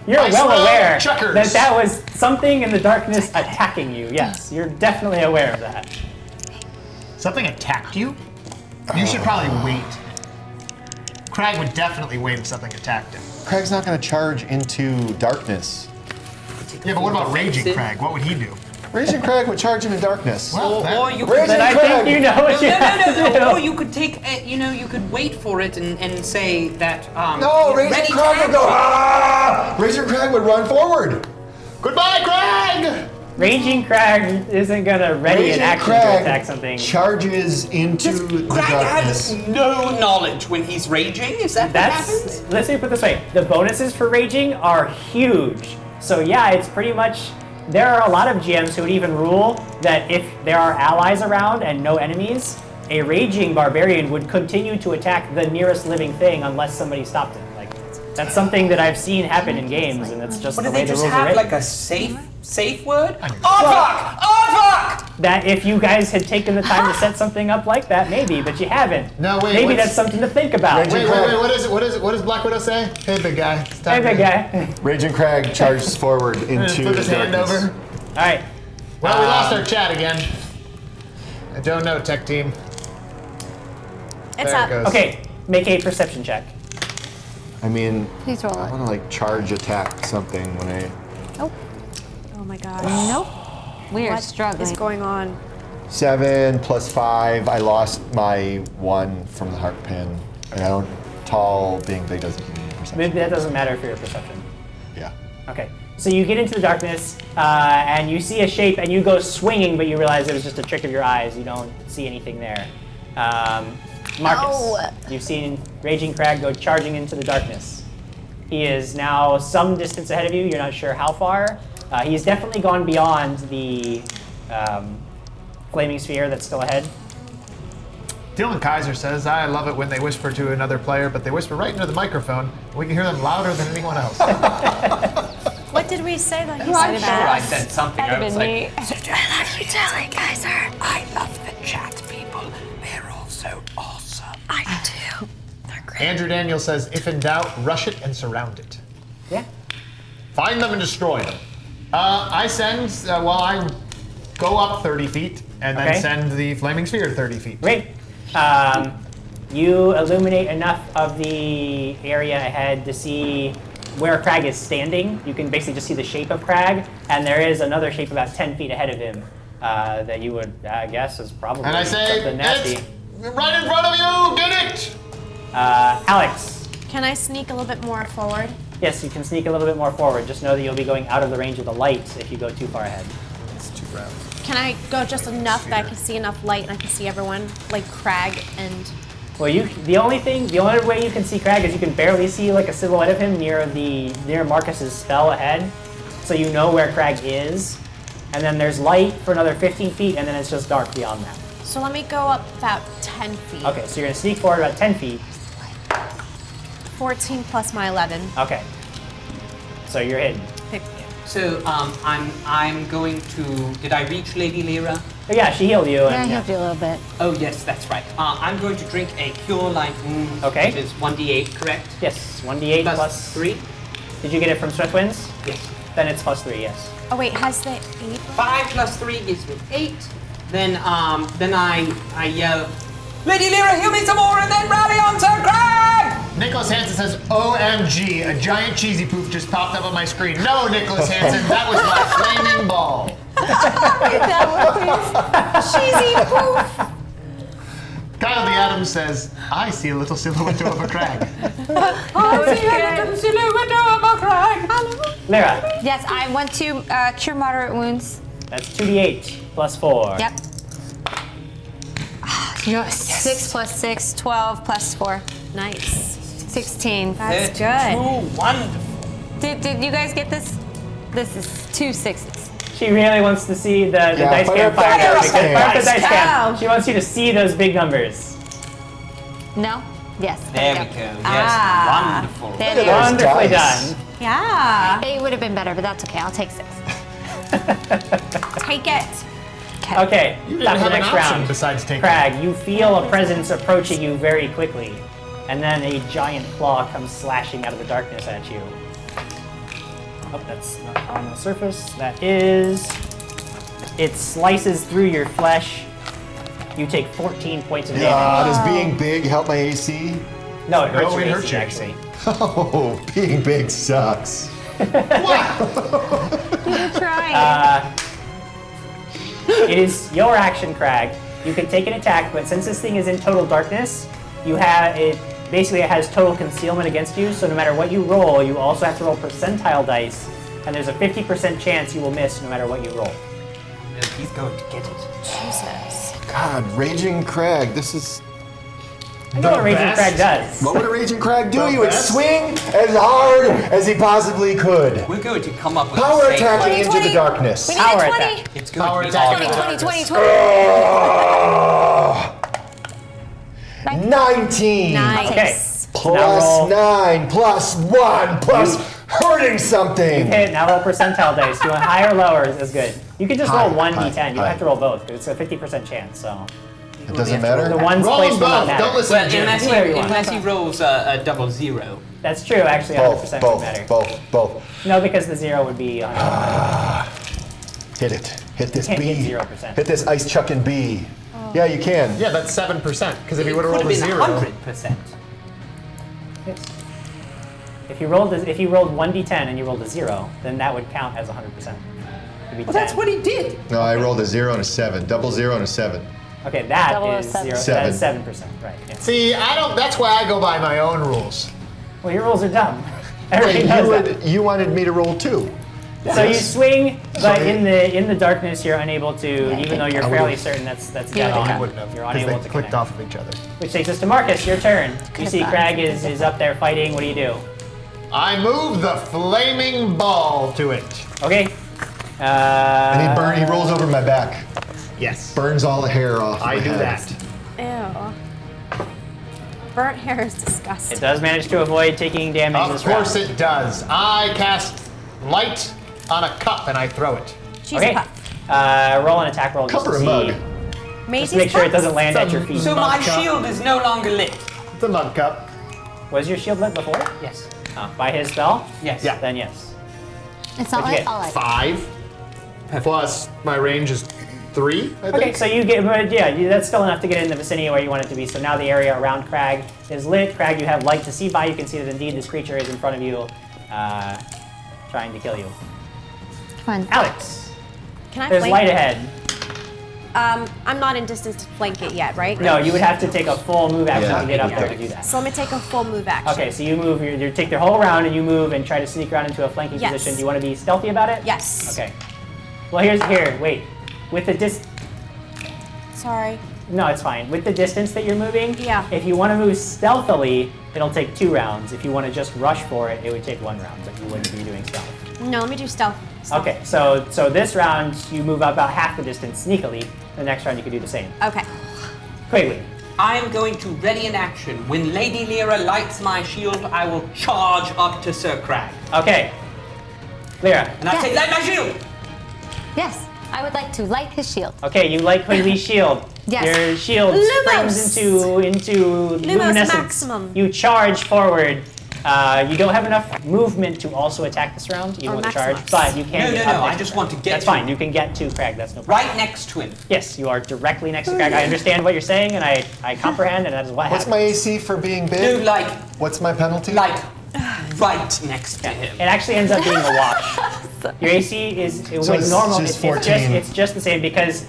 [SPEAKER 2] you're
[SPEAKER 6] Ice
[SPEAKER 2] well
[SPEAKER 6] road
[SPEAKER 2] aware
[SPEAKER 6] chuckers.
[SPEAKER 2] that was something in the darkness attacking you. Yes, you're definitely aware of that.
[SPEAKER 6] Something attacked you? You should probably wait. Crag would definitely wait if something attacked him.
[SPEAKER 4] Craig's not going to charge into darkness.
[SPEAKER 6] Yeah, but what about Raging Crag? What would he do?
[SPEAKER 4] Raging Craig would charge him in darkness.
[SPEAKER 6] Well,
[SPEAKER 3] Or you
[SPEAKER 4] Raging
[SPEAKER 3] could...
[SPEAKER 2] Then I think you know what you have to do.
[SPEAKER 3] Or you could take, you could wait for it and say that.
[SPEAKER 4] No,
[SPEAKER 3] ready
[SPEAKER 4] Raging
[SPEAKER 3] to
[SPEAKER 4] Craig would
[SPEAKER 3] act.
[SPEAKER 4] go, ah! Raging Craig would run forward.
[SPEAKER 6] Goodbye, Crag!
[SPEAKER 2] Raging Crag isn't gonna ready
[SPEAKER 4] Raging
[SPEAKER 2] an action
[SPEAKER 4] Craig
[SPEAKER 2] to attack something.
[SPEAKER 4] charges into the
[SPEAKER 3] Crag
[SPEAKER 4] darkness.
[SPEAKER 3] has no knowledge when he's raging. Is that what happens?
[SPEAKER 2] Let's put it this way: the bonuses for raging are huge. So yeah, it's pretty much. There are a lot of GMs who would even rule that if there are allies around and no enemies, a raging barbarian would continue to attack the nearest living thing unless somebody stopped it. Like that's something that I've seen happen in games, and it's just
[SPEAKER 3] What
[SPEAKER 2] the
[SPEAKER 3] do
[SPEAKER 2] way
[SPEAKER 3] they
[SPEAKER 2] the
[SPEAKER 3] just
[SPEAKER 2] rules are
[SPEAKER 3] have
[SPEAKER 2] written.
[SPEAKER 3] like a safe word? Aardvark! Aardvark!
[SPEAKER 2] That if you guys had taken the time to set something up like that, maybe, but you haven't.
[SPEAKER 6] No, wait,
[SPEAKER 2] Maybe
[SPEAKER 6] what's-
[SPEAKER 2] that's something to think about.
[SPEAKER 6] Wait, what is it? What does Black Widow say? Hey, big guy. It's
[SPEAKER 2] Hey,
[SPEAKER 6] time
[SPEAKER 2] big
[SPEAKER 6] to-
[SPEAKER 2] guy.
[SPEAKER 4] Raging Craig charges forward
[SPEAKER 6] Just
[SPEAKER 4] into
[SPEAKER 6] put
[SPEAKER 4] the
[SPEAKER 6] his hand
[SPEAKER 4] darkness.
[SPEAKER 6] over.
[SPEAKER 2] All right.
[SPEAKER 6] Well, we lost our chat again. I don't know, tech team.
[SPEAKER 5] It's
[SPEAKER 6] There
[SPEAKER 5] up.
[SPEAKER 6] it goes.
[SPEAKER 2] Okay, make a perception check.
[SPEAKER 4] I mean,
[SPEAKER 1] Please roll
[SPEAKER 4] I
[SPEAKER 1] it.
[SPEAKER 4] want to like charge attack something when I.
[SPEAKER 1] Nope.
[SPEAKER 5] Oh my gosh.
[SPEAKER 1] Nope. We are
[SPEAKER 5] What
[SPEAKER 1] struggling.
[SPEAKER 5] is going on?
[SPEAKER 4] 7 plus 5. I lost my 1 from the heart pin. And I don't. Tall being big doesn't give me perception.
[SPEAKER 2] Maybe that doesn't matter for your perception.
[SPEAKER 4] Yeah.
[SPEAKER 2] Okay, so you get into the darkness and you see a shape and you go swinging, but you realize it was just a trick of your eyes. You don't see anything there. Marcus,
[SPEAKER 1] Oh.
[SPEAKER 2] you've seen Raging Crag go charging into the darkness. He is now some distance ahead of you. You're not sure how far. He's definitely gone beyond the flaming sphere that's still ahead.
[SPEAKER 6] Dylan Kaiser says, I love it when they whisper to another player, but they whisper right into the microphone. We can hear them louder than anyone else.
[SPEAKER 5] What did we say that he
[SPEAKER 1] I'm
[SPEAKER 5] said
[SPEAKER 1] sure
[SPEAKER 3] I
[SPEAKER 5] that?
[SPEAKER 3] said something.
[SPEAKER 1] That'd
[SPEAKER 3] I was
[SPEAKER 1] been
[SPEAKER 3] like,
[SPEAKER 1] me.
[SPEAKER 7] I love you, Dylan Kaiser.
[SPEAKER 3] I love the chat people. They're all so awesome.
[SPEAKER 7] I do. They're great.
[SPEAKER 6] Andrew Daniel says, if in doubt, rush it and surround it.
[SPEAKER 2] Yeah.
[SPEAKER 6] Find them and destroy them. I send, I go up 30 feet and then
[SPEAKER 2] Okay.
[SPEAKER 6] send the flaming sphere 30 feet.
[SPEAKER 2] Great. You illuminate enough of the area ahead to see where Crag is standing. You can basically just see the shape of Crag, and there is another shape about 10 feet ahead of him that you would guess is probably
[SPEAKER 6] And I say,
[SPEAKER 2] something nasty.
[SPEAKER 6] it's right in front of you, get it!
[SPEAKER 2] Alex,
[SPEAKER 5] Can I sneak a little bit more forward?
[SPEAKER 2] yes, you can sneak a little bit more forward. Just know that you'll be going out of the range of the light if you go too far ahead.
[SPEAKER 6] It's 2 rounds.
[SPEAKER 5] Can I go just enough that I can see enough light and I can see everyone, like Crag and...
[SPEAKER 2] Well, the only way you can see Crag is you can barely see like a silhouette of him near Marcus's spell ahead, so you know where Crag is. And then there's light for another 15 feet, and then it's just dark beyond that.
[SPEAKER 5] So let me go up about 10 feet.
[SPEAKER 2] Okay, so you're gonna sneak forward about 10 feet.
[SPEAKER 5] 14 plus my 11.
[SPEAKER 2] Okay. So you're hidden.
[SPEAKER 3] So I'm going to. Did I reach Lady Lyra?
[SPEAKER 2] But yeah, she healed you.
[SPEAKER 1] Yeah,
[SPEAKER 2] And,
[SPEAKER 1] I helped you a little bit.
[SPEAKER 3] Oh yes, that's right. I'm going to drink a cure light wound,
[SPEAKER 2] Okay.
[SPEAKER 3] which is 1d8, correct?
[SPEAKER 2] Yes, 1d8
[SPEAKER 3] Plus 3.
[SPEAKER 2] Did you get it from Swift Winds?
[SPEAKER 3] Yes.
[SPEAKER 2] Then it's plus 3, yes.
[SPEAKER 5] Oh wait, has the 8?
[SPEAKER 3] 5 plus 3 gives me 8. Then I yell, Lady Lyra, heal me some more, and then rally onto Crag!
[SPEAKER 6] Nicholas Hansen says, OMG, a giant cheesy poof just popped up on my screen. No, Nicholas Hansen, that was my flaming ball.
[SPEAKER 5] Cheesy poof.
[SPEAKER 6] Kyle the Adams says, I see a little silhouette of a crag.
[SPEAKER 2] Lyra,
[SPEAKER 1] Yes, I want to cure moderate wounds.
[SPEAKER 2] that's 2d8 plus 4.
[SPEAKER 1] Yep. 6 plus 6, 12 plus 4.
[SPEAKER 5] Nice.
[SPEAKER 1] 16.
[SPEAKER 5] That's good.
[SPEAKER 3] Wonderful.
[SPEAKER 1] Did you guys get this? This is 2 6s.
[SPEAKER 2] She really wants to see the dice
[SPEAKER 4] fire
[SPEAKER 2] cam
[SPEAKER 4] up the
[SPEAKER 2] fire.
[SPEAKER 4] dice
[SPEAKER 2] Because
[SPEAKER 4] cam.
[SPEAKER 2] fire up the dice
[SPEAKER 5] Cow.
[SPEAKER 2] cam. She wants you to see those big numbers.
[SPEAKER 1] No? Yes.
[SPEAKER 3] There we go. Yes, wonderful.
[SPEAKER 1] There they
[SPEAKER 4] Those
[SPEAKER 1] are.
[SPEAKER 2] Wonderfully
[SPEAKER 4] dice.
[SPEAKER 2] done.
[SPEAKER 5] Yeah.
[SPEAKER 1] 8 would have been better, but that's okay. I'll take 6.
[SPEAKER 5] Take it.
[SPEAKER 2] Okay,
[SPEAKER 6] You
[SPEAKER 2] time
[SPEAKER 6] didn't
[SPEAKER 2] for
[SPEAKER 6] have
[SPEAKER 2] the
[SPEAKER 6] an
[SPEAKER 2] next
[SPEAKER 6] option
[SPEAKER 2] round.
[SPEAKER 6] besides taking
[SPEAKER 2] Crag, you feel a presence approaching you very quickly, and then a giant claw comes slashing out of the darkness at you. Oh, that's not on the surface. That is. It slices through your flesh. You take 14 points of damage.
[SPEAKER 4] Does being big help my AC?
[SPEAKER 2] No, it hurts
[SPEAKER 6] No,
[SPEAKER 2] your
[SPEAKER 6] it
[SPEAKER 2] AC,
[SPEAKER 6] hurts you.
[SPEAKER 2] actually.
[SPEAKER 4] Oh, being big sucks.
[SPEAKER 1] You're trying.
[SPEAKER 2] It is your action, Crag. You can take an attack, but since this thing is in total darkness, you have it. Basically, it has total concealment against you. So no matter what you roll, you also have to roll percentile dice, and there's a 50% chance you will miss no matter what you roll.
[SPEAKER 3] He's going to get it.
[SPEAKER 5] Jesus.
[SPEAKER 4] God, Raging Crag, this is...
[SPEAKER 2] I know what Raging
[SPEAKER 6] best.
[SPEAKER 2] Crag does.
[SPEAKER 4] What would a Raging Crag do?
[SPEAKER 6] The
[SPEAKER 4] He would
[SPEAKER 6] best.
[SPEAKER 4] swing as hard as he possibly could.
[SPEAKER 3] We're going to come up with
[SPEAKER 4] Power
[SPEAKER 3] a safe
[SPEAKER 4] attacking
[SPEAKER 3] way.
[SPEAKER 4] into
[SPEAKER 1] 20.
[SPEAKER 4] the darkness.
[SPEAKER 1] We need
[SPEAKER 2] Power
[SPEAKER 1] a 20.
[SPEAKER 2] attack.
[SPEAKER 3] It's going
[SPEAKER 6] Power
[SPEAKER 3] to be
[SPEAKER 6] attack.
[SPEAKER 3] awful.
[SPEAKER 1] 20, 20, 20, 20.
[SPEAKER 4] 19
[SPEAKER 5] Nice.
[SPEAKER 2] Okay.
[SPEAKER 4] plus
[SPEAKER 2] roll.
[SPEAKER 4] 9 plus 1 plus hurting something.
[SPEAKER 2] Okay, now roll percentile dice. You want higher or lower is good. You can just roll
[SPEAKER 4] High,
[SPEAKER 2] 1d10.
[SPEAKER 4] high,
[SPEAKER 2] You don't
[SPEAKER 4] high.
[SPEAKER 2] have to roll both, because it's a 50% chance, so.
[SPEAKER 4] It doesn't matter.
[SPEAKER 2] The ones
[SPEAKER 6] Roll
[SPEAKER 2] placed
[SPEAKER 6] them
[SPEAKER 2] will not
[SPEAKER 6] both.
[SPEAKER 2] matter.
[SPEAKER 6] Don't listen
[SPEAKER 3] Well,
[SPEAKER 6] to Jim.
[SPEAKER 2] Whatever you want.
[SPEAKER 3] unless he rolls a double 0.
[SPEAKER 2] That's true, actually, 100%
[SPEAKER 4] Both,
[SPEAKER 2] would matter.
[SPEAKER 4] both.
[SPEAKER 2] No, because the 0 would be 100%.
[SPEAKER 4] Hit it. Hit this
[SPEAKER 2] can't
[SPEAKER 4] bee.
[SPEAKER 2] hit 0%.
[SPEAKER 4] Hit this ice chucking bee. Yeah, you can.
[SPEAKER 6] Yeah, that's 7%. Because if he would
[SPEAKER 3] It
[SPEAKER 6] have
[SPEAKER 3] could
[SPEAKER 6] rolled
[SPEAKER 3] have
[SPEAKER 6] a
[SPEAKER 3] been
[SPEAKER 6] 0.
[SPEAKER 3] 100%.
[SPEAKER 2] Yes. If you rolled 1d10 and you rolled a 0, then that would count as 100%. It'd be
[SPEAKER 3] Well, that's
[SPEAKER 2] 10.
[SPEAKER 3] what he did.
[SPEAKER 4] No, I rolled a 0 and a 7. Double 0 and a 7.
[SPEAKER 2] Okay, that
[SPEAKER 1] Double
[SPEAKER 2] is 0.
[SPEAKER 1] 7.
[SPEAKER 2] That is 7%, right? Yeah.
[SPEAKER 6] See, I don't. That's why I go by my own rules.
[SPEAKER 2] Well, your rules are dumb.
[SPEAKER 4] Wait,
[SPEAKER 2] Everybody knows that.
[SPEAKER 4] you wanted me to roll 2.
[SPEAKER 2] So you
[SPEAKER 4] Yes.
[SPEAKER 2] swing, but
[SPEAKER 4] Sorry.
[SPEAKER 2] in the darkness, you're unable to, even though you're
[SPEAKER 4] I
[SPEAKER 2] fairly
[SPEAKER 4] would've-
[SPEAKER 2] certain that's
[SPEAKER 1] You
[SPEAKER 2] dead
[SPEAKER 1] would've
[SPEAKER 2] on.
[SPEAKER 1] got-
[SPEAKER 6] Wouldn't have.
[SPEAKER 2] You're
[SPEAKER 6] Because
[SPEAKER 2] unable
[SPEAKER 6] they
[SPEAKER 2] to
[SPEAKER 6] clicked
[SPEAKER 2] connect.
[SPEAKER 6] off of each other.
[SPEAKER 2] Which takes us to Marcus. Your turn. You
[SPEAKER 1] Could've
[SPEAKER 2] see,
[SPEAKER 1] gone
[SPEAKER 2] Crag
[SPEAKER 1] to
[SPEAKER 2] is up there fighting. What do you do?
[SPEAKER 6] I move the flaming ball to it.
[SPEAKER 2] Okay.
[SPEAKER 4] And he rolls over my back.
[SPEAKER 6] Yes.
[SPEAKER 4] Burns all the hair off
[SPEAKER 6] I
[SPEAKER 4] my
[SPEAKER 6] do
[SPEAKER 4] head.
[SPEAKER 6] that.
[SPEAKER 5] Ew. Burnt hair is
[SPEAKER 2] It
[SPEAKER 5] disgusting.
[SPEAKER 2] does manage to avoid taking damage
[SPEAKER 6] Of
[SPEAKER 2] this
[SPEAKER 6] course
[SPEAKER 2] round.
[SPEAKER 6] it does. I cast light on a cup and I throw it.
[SPEAKER 5] She's
[SPEAKER 2] Okay.
[SPEAKER 5] a pup.
[SPEAKER 2] Roll an attack roll just
[SPEAKER 4] Cup
[SPEAKER 2] to
[SPEAKER 4] or a
[SPEAKER 2] see.
[SPEAKER 4] mug?
[SPEAKER 2] Just
[SPEAKER 5] Maisie's
[SPEAKER 2] to make sure it
[SPEAKER 5] pups?
[SPEAKER 2] doesn't land at your feet.
[SPEAKER 3] So my
[SPEAKER 6] Mug cup.
[SPEAKER 3] shield is no longer lit.
[SPEAKER 6] It's a mug cup.
[SPEAKER 2] Was your shield lit before?
[SPEAKER 3] Yes.
[SPEAKER 2] Oh, by his spell?
[SPEAKER 3] Yes.
[SPEAKER 6] Yeah.
[SPEAKER 2] Then yes.
[SPEAKER 1] It's not
[SPEAKER 2] What'd you
[SPEAKER 1] like
[SPEAKER 2] get?
[SPEAKER 1] all like.
[SPEAKER 6] 5. Plus my range is 3, I think.
[SPEAKER 2] Okay, so you get, but yeah, that's still enough to get in the vicinity where you want it to be. So now the area around Crag is lit. Crag, you have light to see by. You can see that indeed this creature is in front of you, trying to kill you.
[SPEAKER 1] Come on.
[SPEAKER 2] Alex,
[SPEAKER 5] Can I
[SPEAKER 2] there's
[SPEAKER 5] flank?
[SPEAKER 2] light ahead.
[SPEAKER 5] I'm not in distance to flank it yet, right?
[SPEAKER 2] No, you would have to take a full move action
[SPEAKER 4] Yeah,
[SPEAKER 2] to get up
[SPEAKER 4] yeah.
[SPEAKER 2] there to do that.
[SPEAKER 5] So let me take a full move action.
[SPEAKER 2] Okay, so you move, you take the whole round and you move and try to sneak around into a flanking
[SPEAKER 5] Yes.
[SPEAKER 2] position. Do you want to be stealthy about it?
[SPEAKER 5] Yes.
[SPEAKER 2] Okay. Well, wait. With the
[SPEAKER 5] Sorry.
[SPEAKER 2] no, it's fine. With the distance that you're moving,
[SPEAKER 5] Yeah.
[SPEAKER 2] if you want to move stealthily, it'll take 2 rounds. If you want to just rush for it, it would take 1 round, but you wouldn't be doing stealth.
[SPEAKER 5] No, let me do stealth.
[SPEAKER 2] Okay, so this round you move about half the distance sneakily. The next round you can do the same.
[SPEAKER 5] Okay.
[SPEAKER 2] Quigley.
[SPEAKER 3] I am going to ready an action. When Lady Lyra lights my shield, I will charge up to Sir Crag.
[SPEAKER 2] Okay. Lyra.
[SPEAKER 3] And I say, light my shield!
[SPEAKER 1] Yes, I would like to light his shield.
[SPEAKER 2] Okay, you light Quigley's shield.
[SPEAKER 1] Yes.
[SPEAKER 2] Your shield
[SPEAKER 5] Lumos.
[SPEAKER 2] springs into luminescence.
[SPEAKER 5] maximum.
[SPEAKER 2] You charge forward. You don't have enough movement to also attack this round, even
[SPEAKER 5] Or
[SPEAKER 2] with a charge,
[SPEAKER 5] maximize.
[SPEAKER 2] but you can get up
[SPEAKER 3] No, I
[SPEAKER 2] next
[SPEAKER 3] just
[SPEAKER 2] to
[SPEAKER 3] want to
[SPEAKER 2] Crag.
[SPEAKER 3] get
[SPEAKER 2] That's
[SPEAKER 3] to
[SPEAKER 2] fine,
[SPEAKER 3] him.
[SPEAKER 2] you can get to Crag, that's no problem.
[SPEAKER 3] Right next to him.
[SPEAKER 2] Yes, you are directly next to Crag. I understand what you're saying, and I comprehend, and that is what
[SPEAKER 4] What's
[SPEAKER 2] happens.
[SPEAKER 4] my AC for being big?
[SPEAKER 3] No, like,
[SPEAKER 4] What's my penalty?
[SPEAKER 3] right next to him.
[SPEAKER 2] It actually ends up being a wash. Your AC is
[SPEAKER 4] So
[SPEAKER 2] with
[SPEAKER 4] it's
[SPEAKER 2] normal.
[SPEAKER 4] just
[SPEAKER 2] It's
[SPEAKER 4] 14.
[SPEAKER 2] it's just the same because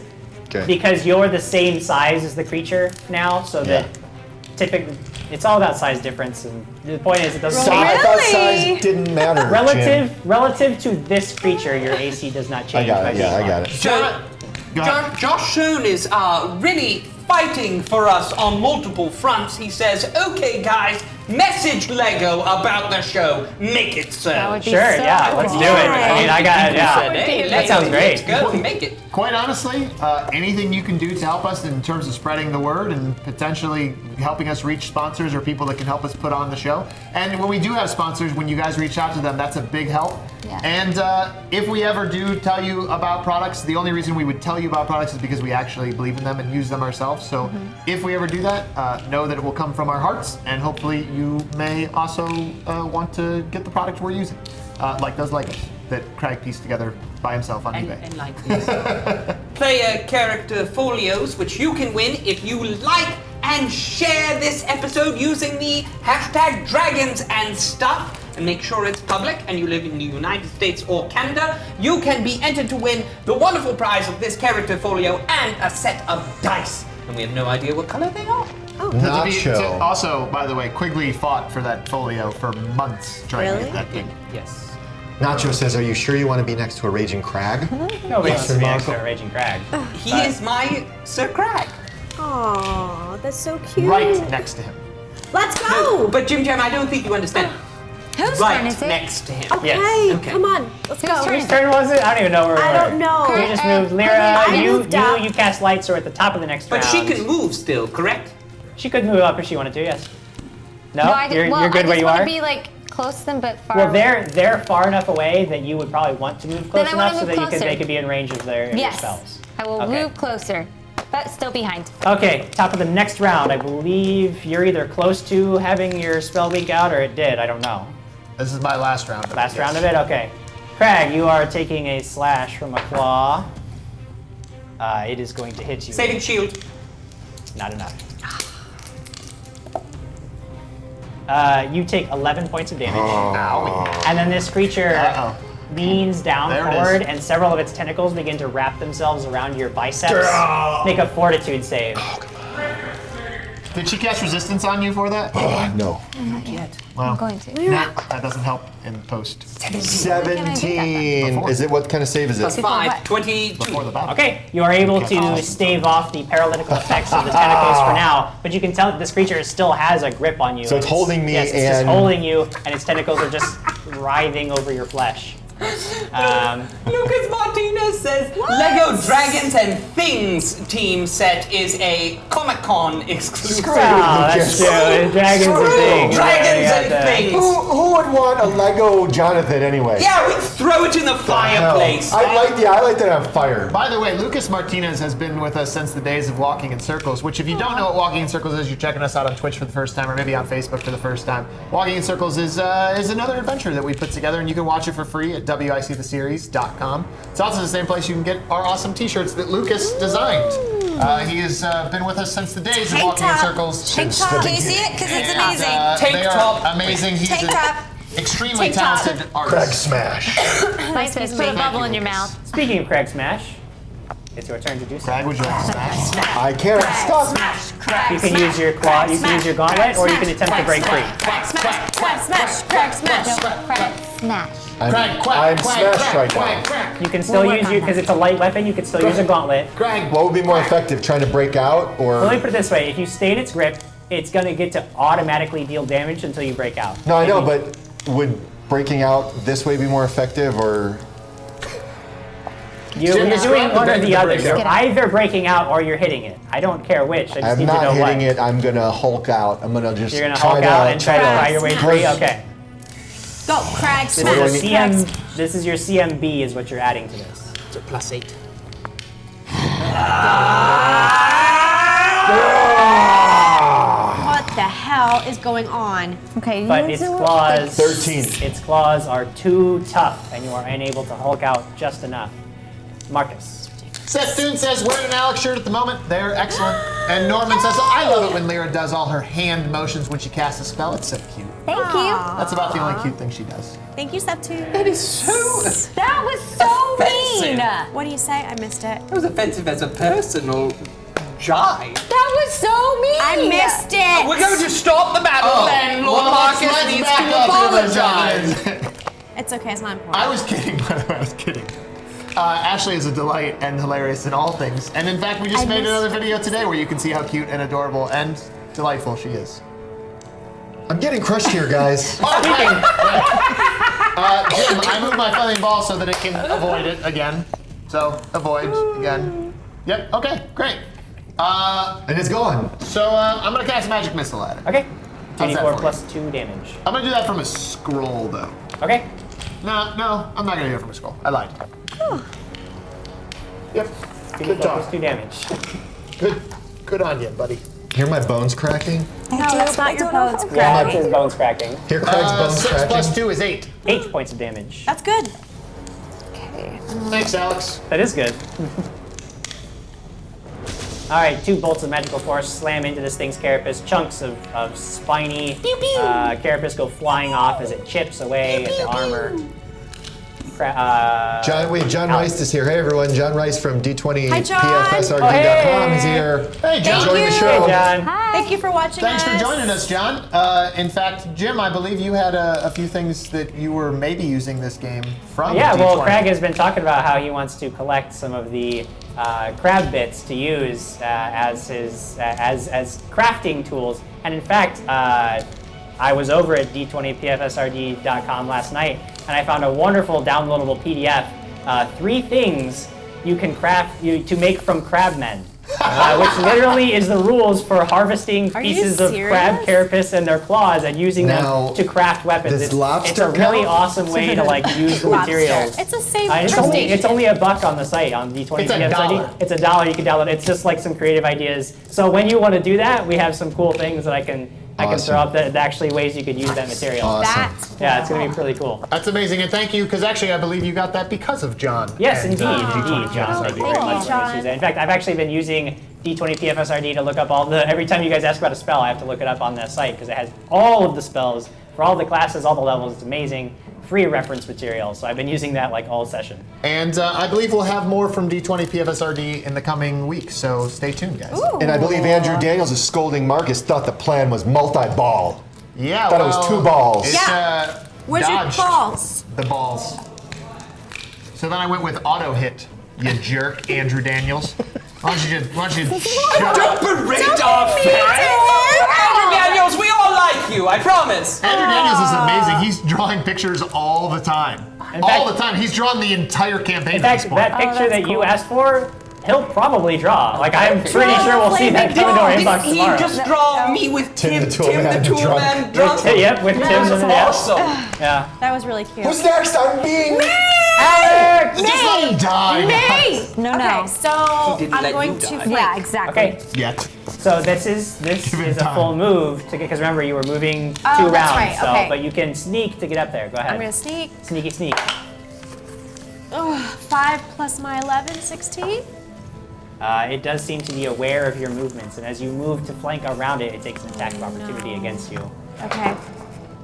[SPEAKER 4] Okay.
[SPEAKER 2] you're the same size as the creature now, so that typically it's all about size difference. And the point is, it doesn't
[SPEAKER 4] So
[SPEAKER 2] change.
[SPEAKER 4] I thought
[SPEAKER 1] Really?
[SPEAKER 4] size didn't matter.
[SPEAKER 2] Relative to this creature, your AC does not
[SPEAKER 4] Jim.
[SPEAKER 2] change.
[SPEAKER 4] I got
[SPEAKER 2] by
[SPEAKER 4] it. Yeah,
[SPEAKER 2] being
[SPEAKER 4] I got
[SPEAKER 2] large.
[SPEAKER 4] it.
[SPEAKER 3] So,
[SPEAKER 6] Go ahead.
[SPEAKER 3] Josh Schoen is really fighting for us on multiple fronts. He says, okay, guys, message Lego about the show. Make it so.
[SPEAKER 1] That would be
[SPEAKER 2] Sure,
[SPEAKER 1] so
[SPEAKER 2] yeah, let's do it. I mean, I got it.
[SPEAKER 3] Said,
[SPEAKER 2] Yeah,
[SPEAKER 3] hey,
[SPEAKER 2] that sounds great.
[SPEAKER 3] Let's go, make it.
[SPEAKER 6] Quite honestly, anything you can do to help us in terms of spreading the word and potentially helping us reach sponsors or people that can help us put on the show. And when we do have sponsors, when you guys reach out to them, that's a big help.
[SPEAKER 1] Yeah.
[SPEAKER 6] And if we ever do tell you about products, the only reason we would tell you about products is because we actually believe in them and use them ourselves. So if we ever do that, know that it will come from our hearts, and hopefully you may also want to get the product we're using, like those Legos that Craig pieced together by himself on eBay.
[SPEAKER 3] And like this. Player character folios, which you can win if you like and share this episode using the hashtag dragons and stuff, and make sure it's public and you live in the United States or Canada. You can be entered to win the wonderful prize of this character folio and a set of dice. And we have no idea what color they are.
[SPEAKER 4] Nacho.
[SPEAKER 6] Also, by the way, Quigley fought for that folio for months trying to
[SPEAKER 5] Really?
[SPEAKER 6] get that thing.
[SPEAKER 3] Yes.
[SPEAKER 4] Nacho says, "Are you sure you want to be next to a raging crag?"
[SPEAKER 2] Nobody wants to be next to
[SPEAKER 4] Marco.
[SPEAKER 2] a Raging Crag.
[SPEAKER 3] He is my Sir Crag.
[SPEAKER 5] Aw, that's so cute.
[SPEAKER 6] Right next to him.
[SPEAKER 5] Let's go.
[SPEAKER 3] But JimJam, I don't think you understand.
[SPEAKER 1] Whose
[SPEAKER 3] Right
[SPEAKER 1] turn is it?
[SPEAKER 3] next to him.
[SPEAKER 5] Okay,
[SPEAKER 2] Yes.
[SPEAKER 3] Okay.
[SPEAKER 5] come on, let's go.
[SPEAKER 1] Whose turn
[SPEAKER 2] Whose turn was it? I don't even know where we were.
[SPEAKER 5] I don't know.
[SPEAKER 2] You just moved.
[SPEAKER 5] I
[SPEAKER 2] Lyra,
[SPEAKER 5] moved up.
[SPEAKER 2] you cast light, so we're at the top of the next
[SPEAKER 3] But
[SPEAKER 2] round.
[SPEAKER 3] she can move still, correct?
[SPEAKER 2] She could move up if she wanted to, yes. No?
[SPEAKER 1] I
[SPEAKER 2] you're
[SPEAKER 1] well,
[SPEAKER 2] good
[SPEAKER 1] I
[SPEAKER 2] where
[SPEAKER 1] just
[SPEAKER 2] you
[SPEAKER 1] want
[SPEAKER 2] are?
[SPEAKER 1] to be like close to them, but far.
[SPEAKER 2] Well,
[SPEAKER 1] away.
[SPEAKER 2] they're far enough away that you would probably want to move close
[SPEAKER 1] Then I wanna
[SPEAKER 2] enough so
[SPEAKER 1] move
[SPEAKER 2] that
[SPEAKER 1] closer.
[SPEAKER 2] they could be in range of their
[SPEAKER 1] Yes,
[SPEAKER 2] spells.
[SPEAKER 1] I will
[SPEAKER 2] Okay.
[SPEAKER 1] move closer, but still behind.
[SPEAKER 2] Okay, top of the next round. I believe you're either close to having your spell weak out or it did. I don't know.
[SPEAKER 6] This is my last round.
[SPEAKER 2] Last round of it? Okay. Crag, you are taking a slash from a claw. It is going to hit you.
[SPEAKER 3] Saving shield.
[SPEAKER 2] Not enough. You take 11 points of damage. And then this creature
[SPEAKER 6] Uh-oh.
[SPEAKER 2] leans down
[SPEAKER 6] There it
[SPEAKER 2] forward,
[SPEAKER 6] is.
[SPEAKER 2] and several of its tentacles begin to wrap themselves around your biceps. Make a fortitude save.
[SPEAKER 6] Did she cast resistance on you for that?
[SPEAKER 4] No.
[SPEAKER 3] Not yet.
[SPEAKER 6] Well,
[SPEAKER 1] I'm going to.
[SPEAKER 6] that doesn't help in post.
[SPEAKER 4] 17. Is it what kind of save is
[SPEAKER 3] Plus
[SPEAKER 4] it?
[SPEAKER 3] 5, 22.
[SPEAKER 6] Before the battle.
[SPEAKER 2] Okay, you are able to stave off the paralytical effects of the tentacles for now, but you can tell that this creature still has a grip on you.
[SPEAKER 4] So
[SPEAKER 2] and
[SPEAKER 4] it's holding me
[SPEAKER 2] yes, it's just
[SPEAKER 4] and-
[SPEAKER 2] holding you, and its tentacles are just writhing over your flesh.
[SPEAKER 3] Lucas Martinez says Lego Dragons and Things team set is a Comic-Con exclusive.
[SPEAKER 2] Oh, that's true. Dragons and things.
[SPEAKER 3] Dragons
[SPEAKER 2] Yeah,
[SPEAKER 3] and
[SPEAKER 2] yeah,
[SPEAKER 3] Things.
[SPEAKER 4] Who would want a Lego Jonathan anyway?
[SPEAKER 3] Yeah, we throw it in the fireplace.
[SPEAKER 4] I like that on fire.
[SPEAKER 6] By the way, Lucas Martinez has been with us since the days of Walking in Circles, which if you don't know what Walking in Circles is, you're checking us out on Twitch for the first time or maybe on Facebook for the first time. Walking in Circles is another adventure that we put together, and you can watch it for free at wictheseries.com. It's also the same place you can get our awesome t-shirts that Lucas designed. He has been with us since the days of Walking in Circles.
[SPEAKER 1] Tank top. Can you see it? Because it's amazing.
[SPEAKER 3] Tank
[SPEAKER 6] They are
[SPEAKER 3] top.
[SPEAKER 6] amazing. He's
[SPEAKER 1] Tank
[SPEAKER 6] an
[SPEAKER 1] top.
[SPEAKER 6] extremely
[SPEAKER 5] Tank top.
[SPEAKER 6] talented
[SPEAKER 4] Craig
[SPEAKER 6] artist.
[SPEAKER 4] smash.
[SPEAKER 1] Nice, put a bubble in your mouth.
[SPEAKER 2] Speaking of Craig Smash, it's your turn to do so.
[SPEAKER 6] Craig, would you like to smash?
[SPEAKER 4] I can't stop.
[SPEAKER 1] Smash, crack,
[SPEAKER 2] You can use your claw, you can use your gauntlet, or you can attempt to break free.
[SPEAKER 1] Crack, smash, crack, smash, crack, smash. No, crack, smash.
[SPEAKER 6] Craig,
[SPEAKER 4] I'm
[SPEAKER 6] quack,
[SPEAKER 4] smashed right
[SPEAKER 6] quack,
[SPEAKER 4] now.
[SPEAKER 6] quack.
[SPEAKER 2] You can still
[SPEAKER 1] We'll work
[SPEAKER 2] use
[SPEAKER 1] on
[SPEAKER 2] you,
[SPEAKER 1] that.
[SPEAKER 2] because it's a light weapon, you can still use a gauntlet.
[SPEAKER 6] Craig,
[SPEAKER 4] What would be more effective, trying to break out
[SPEAKER 2] Let me
[SPEAKER 4] or?
[SPEAKER 2] put it this way, if you stay in its grip, it's going to get to automatically deal damage until you break out.
[SPEAKER 4] No, I
[SPEAKER 2] If
[SPEAKER 4] know,
[SPEAKER 2] you-
[SPEAKER 4] but would breaking out this way be more effective or?
[SPEAKER 2] You're
[SPEAKER 6] Jim,
[SPEAKER 2] doing
[SPEAKER 6] describe
[SPEAKER 2] one
[SPEAKER 6] the
[SPEAKER 2] or the
[SPEAKER 6] break-
[SPEAKER 2] other.
[SPEAKER 6] the
[SPEAKER 2] You're
[SPEAKER 1] breakout.
[SPEAKER 2] either breaking out or you're hitting it. I don't care which. I just
[SPEAKER 4] I'm
[SPEAKER 2] need to know
[SPEAKER 4] not hitting
[SPEAKER 2] what.
[SPEAKER 4] it. I'm gonna Hulk out. I'm gonna just.
[SPEAKER 2] You're gonna
[SPEAKER 4] try
[SPEAKER 2] hulk
[SPEAKER 4] to,
[SPEAKER 2] out and try to pry your way free.
[SPEAKER 4] Push.
[SPEAKER 2] Okay.
[SPEAKER 5] Go, Craig,
[SPEAKER 2] This
[SPEAKER 5] smash.
[SPEAKER 2] is a CM. This is your CMB, is what you're adding to this.
[SPEAKER 3] So +8.
[SPEAKER 5] What the hell? hell is going on?
[SPEAKER 1] Okay.
[SPEAKER 2] But its claws,
[SPEAKER 4] 13.
[SPEAKER 2] Its claws are too tough, and you are unable to Hulk out just enough. Marcus.
[SPEAKER 6] Seth Thune says, wearing an Alex shirt at the moment. They're excellent. And Norman says, I love it when Lyra does all her hand motions when she casts a spell. It's so cute.
[SPEAKER 1] Thank you.
[SPEAKER 6] That's about the only cute thing she does.
[SPEAKER 5] Thank you, Septune.
[SPEAKER 3] That is so.
[SPEAKER 1] That was so
[SPEAKER 3] Offensive.
[SPEAKER 1] mean.
[SPEAKER 5] What do you say? I missed it.
[SPEAKER 3] That was offensive as a personal jibe.
[SPEAKER 1] That was so mean.
[SPEAKER 5] I missed it.
[SPEAKER 3] We're going to stop the battle then. Lord Marcus needs to apologize.
[SPEAKER 5] It's okay. It's not important.
[SPEAKER 6] I was kidding, by the way. I was kidding. Ashley is a delight and hilarious in all things. And in fact, we just made another video today where you can see how cute and adorable and delightful she is.
[SPEAKER 4] I'm getting crushed here, guys.
[SPEAKER 6] Jim, I moved my flaming ball so that it can avoid it again. So, avoid again. Yep, okay, great.
[SPEAKER 4] And it's gone.
[SPEAKER 6] So I'm gonna cast Magic Missile at it.
[SPEAKER 2] Okay.
[SPEAKER 6] How's that
[SPEAKER 2] 2d4
[SPEAKER 6] for
[SPEAKER 2] plus 2 damage.
[SPEAKER 6] I'm gonna do that from a scroll though.
[SPEAKER 2] Okay.
[SPEAKER 6] No, I'm not gonna do it from a scroll. I lied. Yep.
[SPEAKER 2] 2d4
[SPEAKER 6] Good
[SPEAKER 2] plus
[SPEAKER 6] job.
[SPEAKER 2] 2 damage.
[SPEAKER 6] Good on you, buddy.
[SPEAKER 4] Hear my bones cracking?
[SPEAKER 5] No, that's not your bones.
[SPEAKER 2] Yeah, that's his bones cracking.
[SPEAKER 4] Hear Craig's bones
[SPEAKER 6] 6
[SPEAKER 4] cracking?
[SPEAKER 6] plus 2 is 8.
[SPEAKER 2] 8 points of damage.
[SPEAKER 5] That's good.
[SPEAKER 6] Thanks, Alex.
[SPEAKER 2] That is good. All right, 2 bolts of magical force slam into this thing's carapace. Chunks of spiny carapace go flying off as it chips away at the armor.
[SPEAKER 4] John Rice is here. Hey, everyone. John Rice from
[SPEAKER 5] Hi, John.
[SPEAKER 4] D20PFSRD.com is here.
[SPEAKER 6] Hey, John.
[SPEAKER 4] Enjoying the
[SPEAKER 2] Hey,
[SPEAKER 4] show.
[SPEAKER 2] John.
[SPEAKER 5] Thank you for watching
[SPEAKER 6] Thanks
[SPEAKER 5] us.
[SPEAKER 6] for joining us, John. In fact, Jim, I believe you had a few things that you were maybe using this game from.
[SPEAKER 2] Yeah, well,
[SPEAKER 6] D20.
[SPEAKER 2] Craig has been talking about how he wants to collect some of the crab bits to use as crafting tools. And in fact, I was over at D20PFSRD.com last night, and I found a wonderful downloadable PDF. 3 things you can craft to make from crabmen. Which literally is the rules for harvesting
[SPEAKER 5] Are you
[SPEAKER 2] pieces of crab
[SPEAKER 5] serious?
[SPEAKER 2] carapace and their claws and using
[SPEAKER 4] Now,
[SPEAKER 2] them to craft weapons.
[SPEAKER 4] does
[SPEAKER 2] It's
[SPEAKER 4] lobster
[SPEAKER 2] a really
[SPEAKER 4] count?
[SPEAKER 2] awesome way to like use the materials.
[SPEAKER 5] It's a safe
[SPEAKER 2] It's only $1 on the site on D20.
[SPEAKER 6] It's $1.
[SPEAKER 2] It's $1. You can download. It's just like some creative ideas. So when you want to do that, we have some cool things that I can throw up that actually ways you could use that material.
[SPEAKER 4] Awesome.
[SPEAKER 5] That's
[SPEAKER 2] Yeah, it's gonna be really cool.
[SPEAKER 6] That's amazing, and thank you, because actually I believe you got that because of John.
[SPEAKER 2] Yes,
[SPEAKER 6] and,
[SPEAKER 2] indeed,
[SPEAKER 6] D20
[SPEAKER 2] John. Thank you very
[SPEAKER 5] Thank you,
[SPEAKER 2] much.
[SPEAKER 5] John.
[SPEAKER 2] In fact, I've actually been using D20PFSRD to look up every time you guys ask about a spell, I have to look it up on the site because it has all of the spells for all the classes, all the levels. It's amazing. Free reference material. So I've been using that like all session.
[SPEAKER 6] And I believe we'll have more from D20 PFSRD in the coming weeks, so stay tuned, guys.
[SPEAKER 4] And I believe Andrew Daniels is scolding Marcus, thought the plan was multi-ball.
[SPEAKER 6] Yeah,
[SPEAKER 4] Thought it was 2 balls.
[SPEAKER 6] It's,
[SPEAKER 5] Where's your
[SPEAKER 6] dodged
[SPEAKER 5] balls?
[SPEAKER 6] the balls. So then I went with auto hit, you jerk, Andrew Daniels. Why don't you shut
[SPEAKER 3] Don't
[SPEAKER 6] up?
[SPEAKER 3] berate our fans! Andrew Daniels, we all like you, I promise!
[SPEAKER 6] Andrew Daniels is amazing. He's drawing pictures all the time. All the time. He's drawn the entire campaign
[SPEAKER 2] In
[SPEAKER 6] at this
[SPEAKER 2] fact,
[SPEAKER 6] point.
[SPEAKER 2] that picture that you asked for, he'll probably draw. Like I'm pretty sure we'll see that come into our inbox
[SPEAKER 3] Did he
[SPEAKER 2] tomorrow.
[SPEAKER 3] just draw me with
[SPEAKER 4] Tim
[SPEAKER 3] Tim
[SPEAKER 4] the Toolman
[SPEAKER 3] the
[SPEAKER 4] drunk.
[SPEAKER 3] Toolman drunk?
[SPEAKER 2] Yep, with Tim's in the
[SPEAKER 3] Awesome!
[SPEAKER 2] Yeah.
[SPEAKER 5] That was really cute.
[SPEAKER 4] Who's next? I'm being...
[SPEAKER 2] Alex!
[SPEAKER 6] Just let him die.
[SPEAKER 1] No,
[SPEAKER 5] Okay, so
[SPEAKER 3] didn't
[SPEAKER 5] I'm
[SPEAKER 3] let
[SPEAKER 5] going
[SPEAKER 3] you
[SPEAKER 5] to
[SPEAKER 3] die.
[SPEAKER 5] flank.
[SPEAKER 1] Yeah, exactly.
[SPEAKER 2] Okay,
[SPEAKER 6] Yet.
[SPEAKER 2] so this is
[SPEAKER 6] Give him
[SPEAKER 2] a
[SPEAKER 6] time.
[SPEAKER 2] full move because remember you were moving 2
[SPEAKER 5] Oh,
[SPEAKER 2] rounds.
[SPEAKER 5] that's right,
[SPEAKER 2] So,
[SPEAKER 5] okay.
[SPEAKER 2] but you can sneak to get up there. Go ahead.
[SPEAKER 5] I'm gonna sneak.
[SPEAKER 2] Sneaky sneak.
[SPEAKER 5] 5 plus my 11, 16.
[SPEAKER 2] It does seem to be aware of your movements, and as you move to flank around it, it takes an attack of opportunity against you.
[SPEAKER 5] Okay.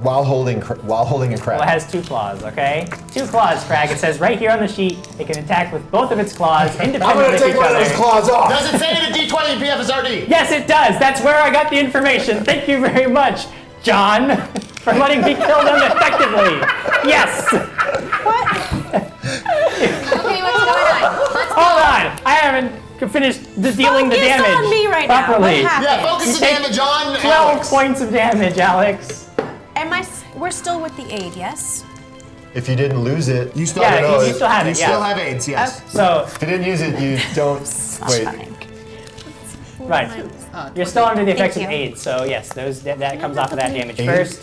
[SPEAKER 4] While holding a
[SPEAKER 2] Well, it
[SPEAKER 4] crab.
[SPEAKER 2] has 2 claws, okay? 2 claws, Crag. It says right here on the sheet, it can attack with both of its claws
[SPEAKER 4] I'm
[SPEAKER 2] independently
[SPEAKER 4] gonna
[SPEAKER 2] of
[SPEAKER 4] take
[SPEAKER 2] each
[SPEAKER 4] one of
[SPEAKER 2] other.
[SPEAKER 4] those claws off.
[SPEAKER 6] Does it say it at D20 PFSRD?
[SPEAKER 2] Yes, it does. That's where I got the information. Thank you very much, John, for letting me kill them effectively. Yes.
[SPEAKER 1] Okay, what's going on?
[SPEAKER 2] Hold on. I haven't finished dealing the
[SPEAKER 5] Focus
[SPEAKER 2] damage
[SPEAKER 5] on me right now.
[SPEAKER 2] properly.
[SPEAKER 5] What happened?
[SPEAKER 6] Yeah, focus the
[SPEAKER 2] Take
[SPEAKER 6] damage on
[SPEAKER 2] 12
[SPEAKER 6] Alex.
[SPEAKER 2] points of damage, Alex.
[SPEAKER 5] We're still with the aid, yes?
[SPEAKER 4] If you didn't lose it,
[SPEAKER 6] You still
[SPEAKER 2] Yeah,
[SPEAKER 6] have
[SPEAKER 2] you
[SPEAKER 6] AIDS.
[SPEAKER 2] still have it,
[SPEAKER 6] You still
[SPEAKER 2] yeah.
[SPEAKER 6] have AIDS, yes.
[SPEAKER 2] So,
[SPEAKER 4] if you didn't use it, you don't. Wait.
[SPEAKER 2] right. You're still under the effects of
[SPEAKER 1] you.
[SPEAKER 2] aid, so yes, that comes off of that damage
[SPEAKER 4] Aid?
[SPEAKER 2] first.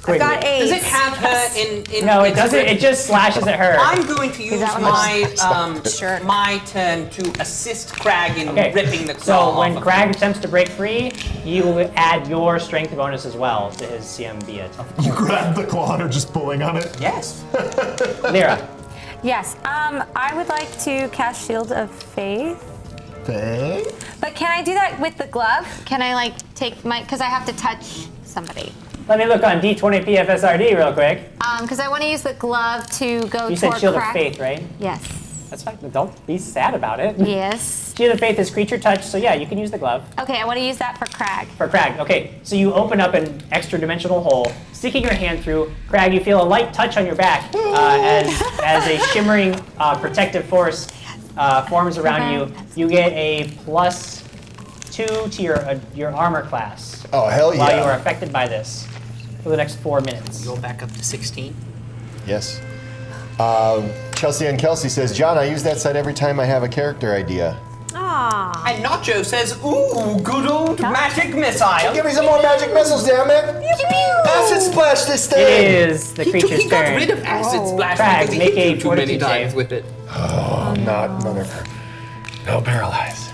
[SPEAKER 2] Quigley.
[SPEAKER 5] Got 8.
[SPEAKER 3] Does it have her in?
[SPEAKER 2] No, it
[SPEAKER 3] its
[SPEAKER 2] doesn't.
[SPEAKER 3] grip?
[SPEAKER 2] It just slashes at her.
[SPEAKER 3] I'm going to use
[SPEAKER 1] that
[SPEAKER 3] my turn to assist Crag in
[SPEAKER 2] Okay.
[SPEAKER 3] ripping the claw
[SPEAKER 2] So
[SPEAKER 3] off
[SPEAKER 2] when
[SPEAKER 3] of
[SPEAKER 2] Crag attempts to break free, you add your strength bonus as well to his CMB.
[SPEAKER 6] You grab the claw and are just pulling on it.
[SPEAKER 3] Yes.
[SPEAKER 2] Lyra.
[SPEAKER 1] Yes. I would like to cast Shield of Faith.
[SPEAKER 6] Faith?
[SPEAKER 1] But can I do that with the glove? Can I like take my? Because I have to touch somebody.
[SPEAKER 2] Let me look on D20 PFSRD real quick.
[SPEAKER 1] Because I want to use the glove to go
[SPEAKER 2] You
[SPEAKER 1] toward
[SPEAKER 2] said Shield
[SPEAKER 1] Crack.
[SPEAKER 2] of Faith, right?
[SPEAKER 1] Yes.
[SPEAKER 2] That's fine. Don't be sad about it.
[SPEAKER 1] Yes.
[SPEAKER 2] Shield of Faith is creature touch, so yeah, you can use the glove.
[SPEAKER 1] Okay, I want to use that for Crag.
[SPEAKER 2] For Crag, okay. So you open up an extra dimensional hole, sticking your hand through. Crag, you feel a light touch on your back as a shimmering protective force forms around you. You get a +2 to your armor class.
[SPEAKER 4] Oh, hell yeah.
[SPEAKER 2] While you are affected by this for the next 4 minutes.
[SPEAKER 3] Go back up to 16.
[SPEAKER 4] Yes. Chelsea and Kelsey says, John, I use that site every time I have a character idea.
[SPEAKER 5] Aww.
[SPEAKER 3] And Nacho says, "Ooh, good old magic missile."
[SPEAKER 4] Give me some more magic missiles, damn it! Acid splash this
[SPEAKER 2] It
[SPEAKER 4] thing!
[SPEAKER 2] is the creature's
[SPEAKER 3] He got
[SPEAKER 2] turn.
[SPEAKER 3] rid of acid splash
[SPEAKER 2] Crag,
[SPEAKER 3] because he
[SPEAKER 2] make
[SPEAKER 3] hit
[SPEAKER 2] a
[SPEAKER 3] you too many
[SPEAKER 2] fortitude
[SPEAKER 3] times
[SPEAKER 2] save.
[SPEAKER 3] with it.
[SPEAKER 4] Oh, not another. No paralyze.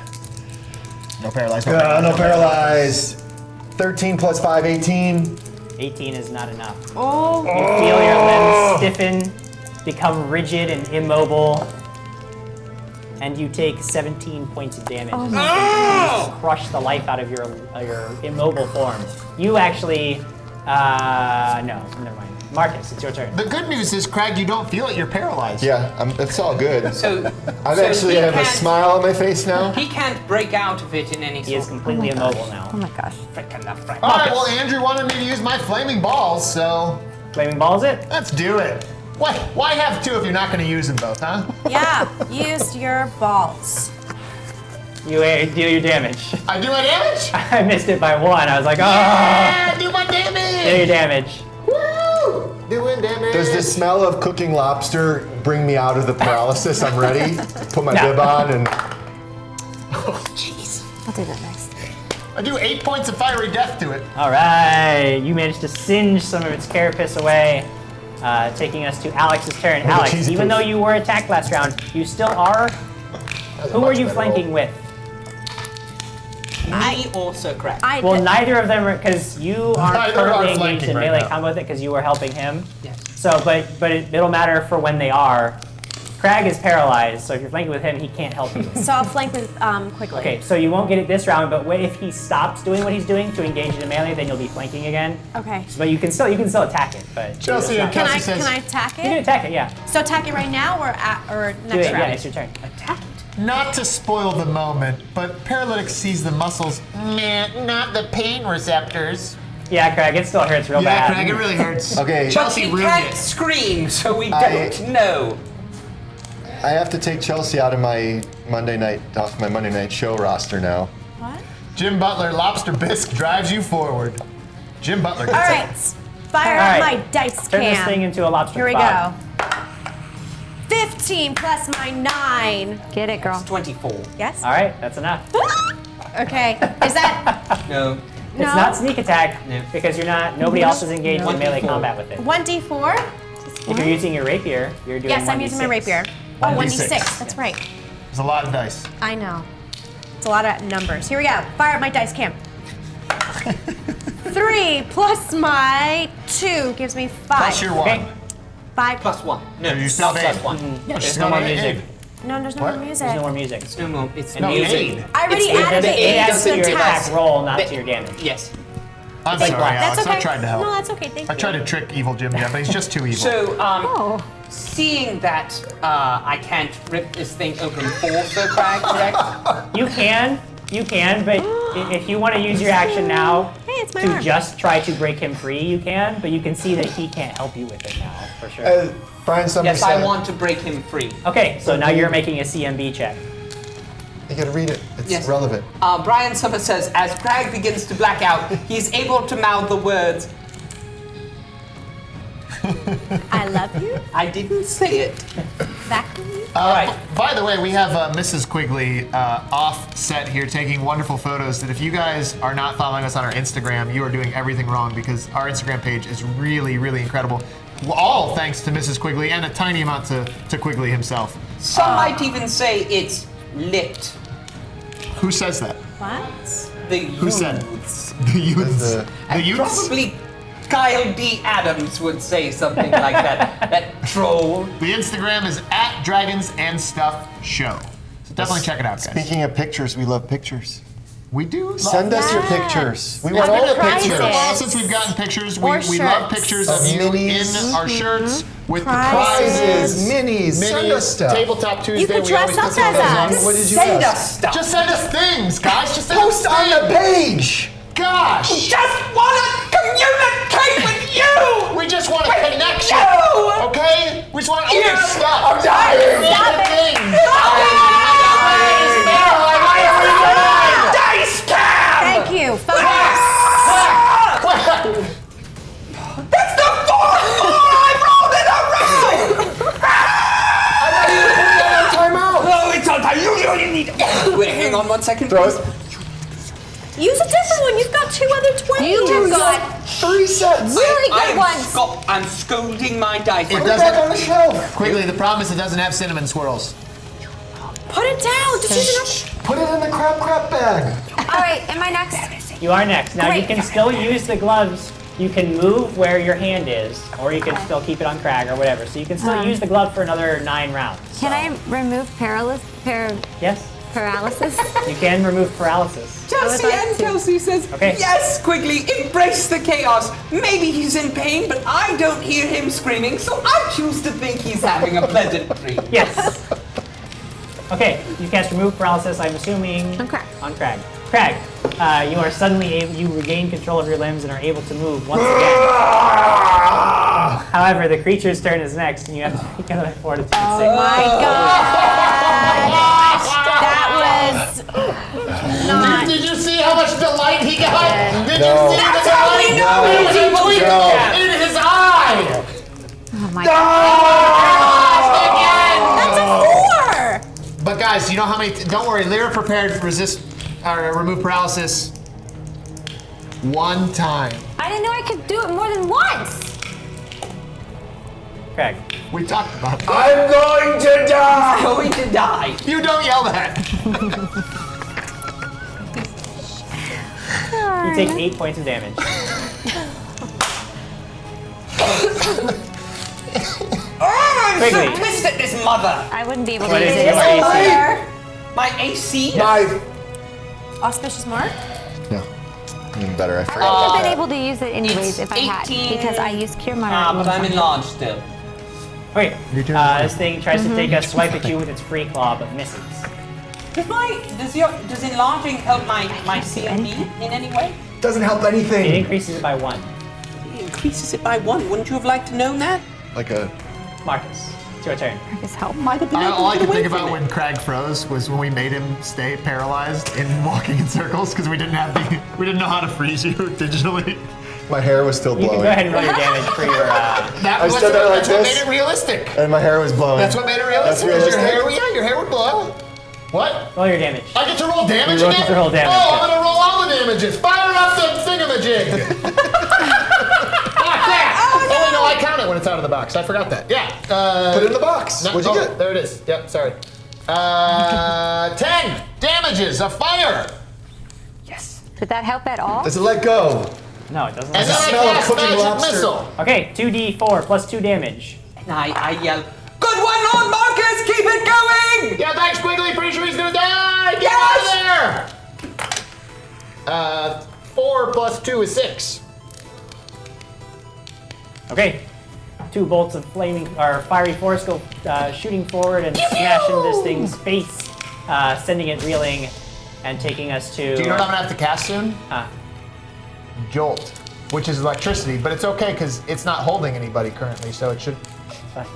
[SPEAKER 6] No paralyzed.
[SPEAKER 4] No paralyze. 13 plus 5, 18.
[SPEAKER 2] 18 is not enough.
[SPEAKER 5] Oh.
[SPEAKER 2] You feel your limbs stiffen, become rigid and immobile, and you take 17 points of damage. You just crush the life out of your immobile form. You actually, no, never mind. Marcus, it's your turn.
[SPEAKER 6] The good news is, Crag, you don't feel it. You're paralyzed.
[SPEAKER 4] Yeah, it's all good.
[SPEAKER 3] So
[SPEAKER 4] I
[SPEAKER 3] so
[SPEAKER 4] actually
[SPEAKER 3] he
[SPEAKER 4] have a
[SPEAKER 3] can't-
[SPEAKER 4] smile on my face now.
[SPEAKER 3] He can't break out of it in any
[SPEAKER 2] He is
[SPEAKER 3] sort of
[SPEAKER 2] completely immobile now.
[SPEAKER 1] Oh my gosh.
[SPEAKER 3] frickin'
[SPEAKER 6] All right, well, Andrew wanted me to use my flaming balls, so
[SPEAKER 2] Flaming balls it?
[SPEAKER 6] let's do it. Why have two if you're not going to use them both, huh?
[SPEAKER 5] Yeah, use your balls.
[SPEAKER 2] You deal your damage.
[SPEAKER 6] I do my damage?
[SPEAKER 2] I missed it by 1. I was like, oh,
[SPEAKER 6] Yeah, do my
[SPEAKER 2] deal
[SPEAKER 6] damage!
[SPEAKER 2] your damage.
[SPEAKER 6] Woo! Doing damage.
[SPEAKER 4] Does the smell of cooking lobster bring me out of the paralysis? I'm ready. Put my bib on and.
[SPEAKER 6] Oh, jeez.
[SPEAKER 1] I'll do that next.
[SPEAKER 6] I do 8 points of fiery death to it.
[SPEAKER 2] All right, you managed to singe some of its carapace away, taking us to Alex's turn.
[SPEAKER 4] the
[SPEAKER 2] Alex,
[SPEAKER 4] cheesy
[SPEAKER 2] even
[SPEAKER 4] poof.
[SPEAKER 2] though you were attacked last round, you still are. Who are you flanking with?
[SPEAKER 3] Me also Crag.
[SPEAKER 2] Well, neither of them are, because you aren't
[SPEAKER 6] Neither are
[SPEAKER 2] currently engaged
[SPEAKER 6] flanking
[SPEAKER 2] in
[SPEAKER 6] right
[SPEAKER 2] melee
[SPEAKER 6] now.
[SPEAKER 2] combat with it because you were helping him.
[SPEAKER 3] Yes.
[SPEAKER 2] So, but it'll matter for when they are. Crag is paralyzed, so if you're flanking with him, he can't help you.
[SPEAKER 5] So I'll flank with Quigley.
[SPEAKER 2] Okay, so you won't get it this round, but if he stops doing what he's doing to engage in melee, then you'll be flanking again.
[SPEAKER 5] Okay.
[SPEAKER 2] But you can still attack it. But
[SPEAKER 6] Chelsea
[SPEAKER 2] it's
[SPEAKER 6] and
[SPEAKER 2] not-
[SPEAKER 5] Can
[SPEAKER 6] Kelsey
[SPEAKER 5] I
[SPEAKER 6] says,
[SPEAKER 5] can I attack
[SPEAKER 2] You can
[SPEAKER 5] it?
[SPEAKER 2] attack it, yeah.
[SPEAKER 5] So attack it right now or
[SPEAKER 2] Do
[SPEAKER 5] next
[SPEAKER 2] it,
[SPEAKER 5] round?
[SPEAKER 2] yeah, it's your turn.
[SPEAKER 3] Attack it.
[SPEAKER 6] not to spoil the moment, but paralytic sees the muscles, not the pain receptors.
[SPEAKER 2] Yeah, Craig, it still hurts real bad.
[SPEAKER 6] Craig, it really hurts.
[SPEAKER 4] Okay.
[SPEAKER 3] But
[SPEAKER 6] Chelsea
[SPEAKER 3] he
[SPEAKER 6] ruined
[SPEAKER 3] can't
[SPEAKER 6] it.
[SPEAKER 3] scream, so we
[SPEAKER 4] I-
[SPEAKER 3] don't know.
[SPEAKER 4] I have to take Chelsea out of my Monday night show roster now.
[SPEAKER 5] What?
[SPEAKER 6] Jim Butler, Lobster Bisque drives you forward. Jim Butler gets
[SPEAKER 5] All
[SPEAKER 6] it.
[SPEAKER 5] right. Fire
[SPEAKER 2] All
[SPEAKER 5] up
[SPEAKER 2] right.
[SPEAKER 5] my dice
[SPEAKER 2] Turn this
[SPEAKER 5] cam.
[SPEAKER 2] thing into a lobster
[SPEAKER 5] Here we
[SPEAKER 2] kebab.
[SPEAKER 5] go. 15 plus my 9.
[SPEAKER 1] Get it, girl.
[SPEAKER 3] 24.
[SPEAKER 5] Yes?
[SPEAKER 2] All right, that's enough.
[SPEAKER 5] Okay. Is that
[SPEAKER 3] No.
[SPEAKER 2] It's
[SPEAKER 5] No.
[SPEAKER 2] not sneak attack
[SPEAKER 3] No.
[SPEAKER 2] because nobody else is engaged in melee
[SPEAKER 3] 1d4.
[SPEAKER 2] combat with it.
[SPEAKER 5] 1d4?
[SPEAKER 2] If you're using your rapier, you're doing
[SPEAKER 5] Yes, I'm
[SPEAKER 2] 1d6.
[SPEAKER 5] using my rapier. Oh,
[SPEAKER 6] 1d6.
[SPEAKER 5] 1d6. That's right.
[SPEAKER 6] There's a lot of dice.
[SPEAKER 5] I know. It's a lot of numbers. Here we go. Fire up my dice cam. 3 plus my 2 gives me 5.
[SPEAKER 6] Plus your one.
[SPEAKER 2] Okay.
[SPEAKER 5] 5
[SPEAKER 3] Plus 1. No,
[SPEAKER 6] You
[SPEAKER 3] it's
[SPEAKER 6] still
[SPEAKER 3] not
[SPEAKER 6] have
[SPEAKER 3] plus 1.
[SPEAKER 6] No,
[SPEAKER 2] There's no more music.
[SPEAKER 5] No, there's no
[SPEAKER 6] What?
[SPEAKER 5] more music.
[SPEAKER 2] There's no more music.
[SPEAKER 3] It's no more. It's
[SPEAKER 6] No,
[SPEAKER 3] music.
[SPEAKER 6] aid.
[SPEAKER 5] I already
[SPEAKER 3] It's
[SPEAKER 5] added the
[SPEAKER 3] aid
[SPEAKER 5] aid
[SPEAKER 2] adds
[SPEAKER 5] to
[SPEAKER 2] to
[SPEAKER 5] the
[SPEAKER 2] your
[SPEAKER 5] text.
[SPEAKER 2] attack roll, not to your damage.
[SPEAKER 3] Yes.
[SPEAKER 6] I'm sorry,
[SPEAKER 5] That's
[SPEAKER 6] Alex.
[SPEAKER 5] okay.
[SPEAKER 6] I tried to help.
[SPEAKER 5] No, that's okay. Thank
[SPEAKER 6] I
[SPEAKER 5] you.
[SPEAKER 6] tried to trick evil Jim Jam, but he's just too evil.
[SPEAKER 3] So,
[SPEAKER 1] Oh.
[SPEAKER 3] seeing that I can't rip this thing open full, so Crag, correct?
[SPEAKER 2] You can, but if you want to use your action now
[SPEAKER 5] Hey, it's my
[SPEAKER 2] to
[SPEAKER 5] arm.
[SPEAKER 2] just try to break him free, you can, but you can see that he can't help you with it now, for sure.
[SPEAKER 4] Brian, somebody
[SPEAKER 3] Yes,
[SPEAKER 4] said.
[SPEAKER 3] I want to break him free.
[SPEAKER 2] Okay, so now you're making a CMB check.
[SPEAKER 4] You gotta read it. It's
[SPEAKER 3] Yes.
[SPEAKER 4] relevant.
[SPEAKER 3] Brian Summer says, as Crag begins to black out, he's able to mouth the words,
[SPEAKER 5] I love you.
[SPEAKER 3] I didn't say it.
[SPEAKER 5] Back to me.
[SPEAKER 2] Alright.
[SPEAKER 6] By the way, we have Mrs. Quigley off set here taking wonderful photos that if you guys are not following us on our Instagram, you are doing everything wrong because our Instagram page is really, really incredible. All thanks to Mrs. Quigley and a tiny amount to Quigley himself.
[SPEAKER 3] Some might even say it's lit.
[SPEAKER 6] Who says that?
[SPEAKER 5] What?
[SPEAKER 3] The
[SPEAKER 6] Who said?
[SPEAKER 3] youths.
[SPEAKER 6] The youths. The
[SPEAKER 3] And
[SPEAKER 6] youths?
[SPEAKER 3] probably Kyle D. Adams would say something like that. That troll.
[SPEAKER 6] The Instagram is @DragonsAndStuffShow. So definitely check it out, guys.
[SPEAKER 4] Speaking of pictures, we love pictures.
[SPEAKER 6] We do.
[SPEAKER 4] Send us your
[SPEAKER 5] Yes.
[SPEAKER 4] pictures. We want
[SPEAKER 5] And
[SPEAKER 4] all the
[SPEAKER 5] prizes.
[SPEAKER 4] pictures.
[SPEAKER 6] Well, since we've gotten pictures, we
[SPEAKER 5] Or
[SPEAKER 6] love
[SPEAKER 5] shirts.
[SPEAKER 6] pictures
[SPEAKER 4] Of
[SPEAKER 6] of you
[SPEAKER 4] minis.
[SPEAKER 6] in our shirts with
[SPEAKER 4] Prizes, minis, send us
[SPEAKER 6] minis,
[SPEAKER 4] stuff.
[SPEAKER 6] Tabletop Tuesday.
[SPEAKER 5] You could
[SPEAKER 6] we
[SPEAKER 5] dress
[SPEAKER 6] always
[SPEAKER 5] up
[SPEAKER 6] put some
[SPEAKER 5] as
[SPEAKER 6] of those on.
[SPEAKER 5] us.
[SPEAKER 4] What did you
[SPEAKER 3] Send
[SPEAKER 4] ask?
[SPEAKER 3] us stuff.
[SPEAKER 6] Just send us things, guys. Just send
[SPEAKER 4] Post
[SPEAKER 6] us
[SPEAKER 4] on the
[SPEAKER 6] things.
[SPEAKER 4] page.
[SPEAKER 6] Gosh.
[SPEAKER 3] Just wanna communicate with you!
[SPEAKER 6] We just want a connection.
[SPEAKER 3] you!
[SPEAKER 6] Okay? We just want all
[SPEAKER 3] You-
[SPEAKER 6] your stuff.
[SPEAKER 3] I'm dying!
[SPEAKER 6] Stop it.
[SPEAKER 3] Dice cam!
[SPEAKER 5] Thank you. Focus.
[SPEAKER 3] That's the fourth I rolled in a row! Oh, it's on time. You need to... Wait, hang on 1 second,
[SPEAKER 4] Throw
[SPEAKER 3] please.
[SPEAKER 4] it.
[SPEAKER 5] Use a different one. You've got 2 other 20s.
[SPEAKER 1] You got
[SPEAKER 4] 3 sets.
[SPEAKER 1] really good ones.
[SPEAKER 3] I'm scolding my dice.
[SPEAKER 6] It
[SPEAKER 4] Put it back on the shelf.
[SPEAKER 6] Quigley, the problem is it doesn't have cinnamon swirls.
[SPEAKER 5] Put it down. Just use it.
[SPEAKER 4] Put it in the crap bag.
[SPEAKER 1] All right, am I next?
[SPEAKER 2] You are next. Now you
[SPEAKER 1] Great.
[SPEAKER 2] can still use the gloves. You can move where your hand is, or you can still keep it on Crag or whatever. So you can still use the glove for another 9 rounds.
[SPEAKER 1] Can I remove
[SPEAKER 2] Yes,
[SPEAKER 1] paralysis?
[SPEAKER 2] you can remove paralysis.
[SPEAKER 3] Chelsea
[SPEAKER 1] like
[SPEAKER 3] and
[SPEAKER 1] to.
[SPEAKER 3] Kelsey says,
[SPEAKER 2] Okay.
[SPEAKER 3] yes, Quigley, embrace the chaos. Maybe he's in pain, but I don't hear him screaming, so I choose to think he's having a pleasant dream.
[SPEAKER 2] Yes. Okay, you cast remove paralysis. I'm assuming
[SPEAKER 1] On Crag.
[SPEAKER 2] On Crag. Crag, you are suddenly able. You regain control of your limbs and are able to move once again. However, the creature's turn is next, and you have to make another fortitude save.
[SPEAKER 5] My God. That was not.
[SPEAKER 6] Did you see how much delight he got? Did
[SPEAKER 4] No.
[SPEAKER 6] you see the delight?
[SPEAKER 4] No.
[SPEAKER 6] There was a twinkle
[SPEAKER 4] No.
[SPEAKER 6] in his eye.
[SPEAKER 1] Oh my god.
[SPEAKER 5] That's a 4.
[SPEAKER 6] But guys, you know how many? Don't worry, Lyra prepared resist or remove paralysis 1 time.
[SPEAKER 1] I didn't know I could do it more than once.
[SPEAKER 2] Crag.
[SPEAKER 6] We talked about it.
[SPEAKER 4] I'm going to die.
[SPEAKER 3] Going to die.
[SPEAKER 6] You don't yell that.
[SPEAKER 2] You take 8 points of damage.
[SPEAKER 3] Oh, I'm
[SPEAKER 2] Quigley.
[SPEAKER 3] so pissed at this mother.
[SPEAKER 1] I wouldn't be able to
[SPEAKER 2] What
[SPEAKER 1] use
[SPEAKER 2] is
[SPEAKER 1] it.
[SPEAKER 2] your AC?
[SPEAKER 3] My AC?
[SPEAKER 4] My.
[SPEAKER 5] Auspicious mark?
[SPEAKER 4] No. Even better, I
[SPEAKER 1] I
[SPEAKER 4] forgot.
[SPEAKER 1] would have been able to use it anyways
[SPEAKER 3] it's
[SPEAKER 1] if I had,
[SPEAKER 3] 18.
[SPEAKER 1] because I use Cure
[SPEAKER 3] But
[SPEAKER 1] Monarch.
[SPEAKER 3] I'm enlarged still.
[SPEAKER 2] Okay,
[SPEAKER 4] Your turn.
[SPEAKER 2] this thing tries to take a swipe at you with its free claw, but misses.
[SPEAKER 3] Does enlarging help my CMB in any way?
[SPEAKER 4] Doesn't help
[SPEAKER 2] It
[SPEAKER 4] anything.
[SPEAKER 2] increases it by 1.
[SPEAKER 3] It increases it by 1. Wouldn't you have liked to know that?
[SPEAKER 4] Like a.
[SPEAKER 2] Marcus, it's your turn.
[SPEAKER 1] His help.
[SPEAKER 3] Might have been able
[SPEAKER 6] All I
[SPEAKER 3] to
[SPEAKER 6] could
[SPEAKER 3] get
[SPEAKER 6] think
[SPEAKER 3] away
[SPEAKER 6] about
[SPEAKER 3] from
[SPEAKER 6] when Crag froze was when we made him stay paralyzed in walking in circles because we didn't know how to freeze you digitally.
[SPEAKER 4] My hair was still
[SPEAKER 2] You can
[SPEAKER 4] blowing.
[SPEAKER 2] go ahead and roll your damage for your.
[SPEAKER 6] That's
[SPEAKER 4] stood there like
[SPEAKER 6] that's what
[SPEAKER 4] this.
[SPEAKER 6] made it realistic.
[SPEAKER 4] And my hair was blowing.
[SPEAKER 6] That's what made it realistic.
[SPEAKER 4] That's
[SPEAKER 6] 'cause
[SPEAKER 4] realistic?
[SPEAKER 6] Your hair would blow. What?
[SPEAKER 2] Roll your damage.
[SPEAKER 6] I get to roll damage
[SPEAKER 2] You
[SPEAKER 6] again?
[SPEAKER 2] get to roll damage,
[SPEAKER 6] Oh,
[SPEAKER 2] yeah.
[SPEAKER 6] I'm gonna roll all the damages. Fire up the thingamajig. Oh, no, I count it when it's out of the box. I forgot that. Yeah.
[SPEAKER 4] Put it in the box. What'd you get?
[SPEAKER 6] There it is. Yep, sorry. 10 damages of fire.
[SPEAKER 1] Did that help at all?
[SPEAKER 4] Does it let go?
[SPEAKER 2] No, it doesn't.
[SPEAKER 6] And then I
[SPEAKER 4] smell of
[SPEAKER 6] cast
[SPEAKER 4] cooking
[SPEAKER 6] magic
[SPEAKER 4] lobster.
[SPEAKER 6] missile.
[SPEAKER 2] Okay, 2d4 plus 2 damage.
[SPEAKER 3] And I yell, good one, Lord Marcus, keep it going!
[SPEAKER 6] Yeah, thanks, Quigley. Pretty sure he's gonna die. Get
[SPEAKER 3] Yes!
[SPEAKER 6] out of there. 4 plus 2 is 6.
[SPEAKER 2] Okay, 2 bolts of flaming or fiery force go shooting forward and smash into this thing's face, sending it reeling and taking us to.
[SPEAKER 6] Do you know what I'm gonna have to cast soon?
[SPEAKER 2] Huh.
[SPEAKER 6] Jolt, which is electricity, but it's okay because it's not holding anybody currently, so it should.
[SPEAKER 2] Fine.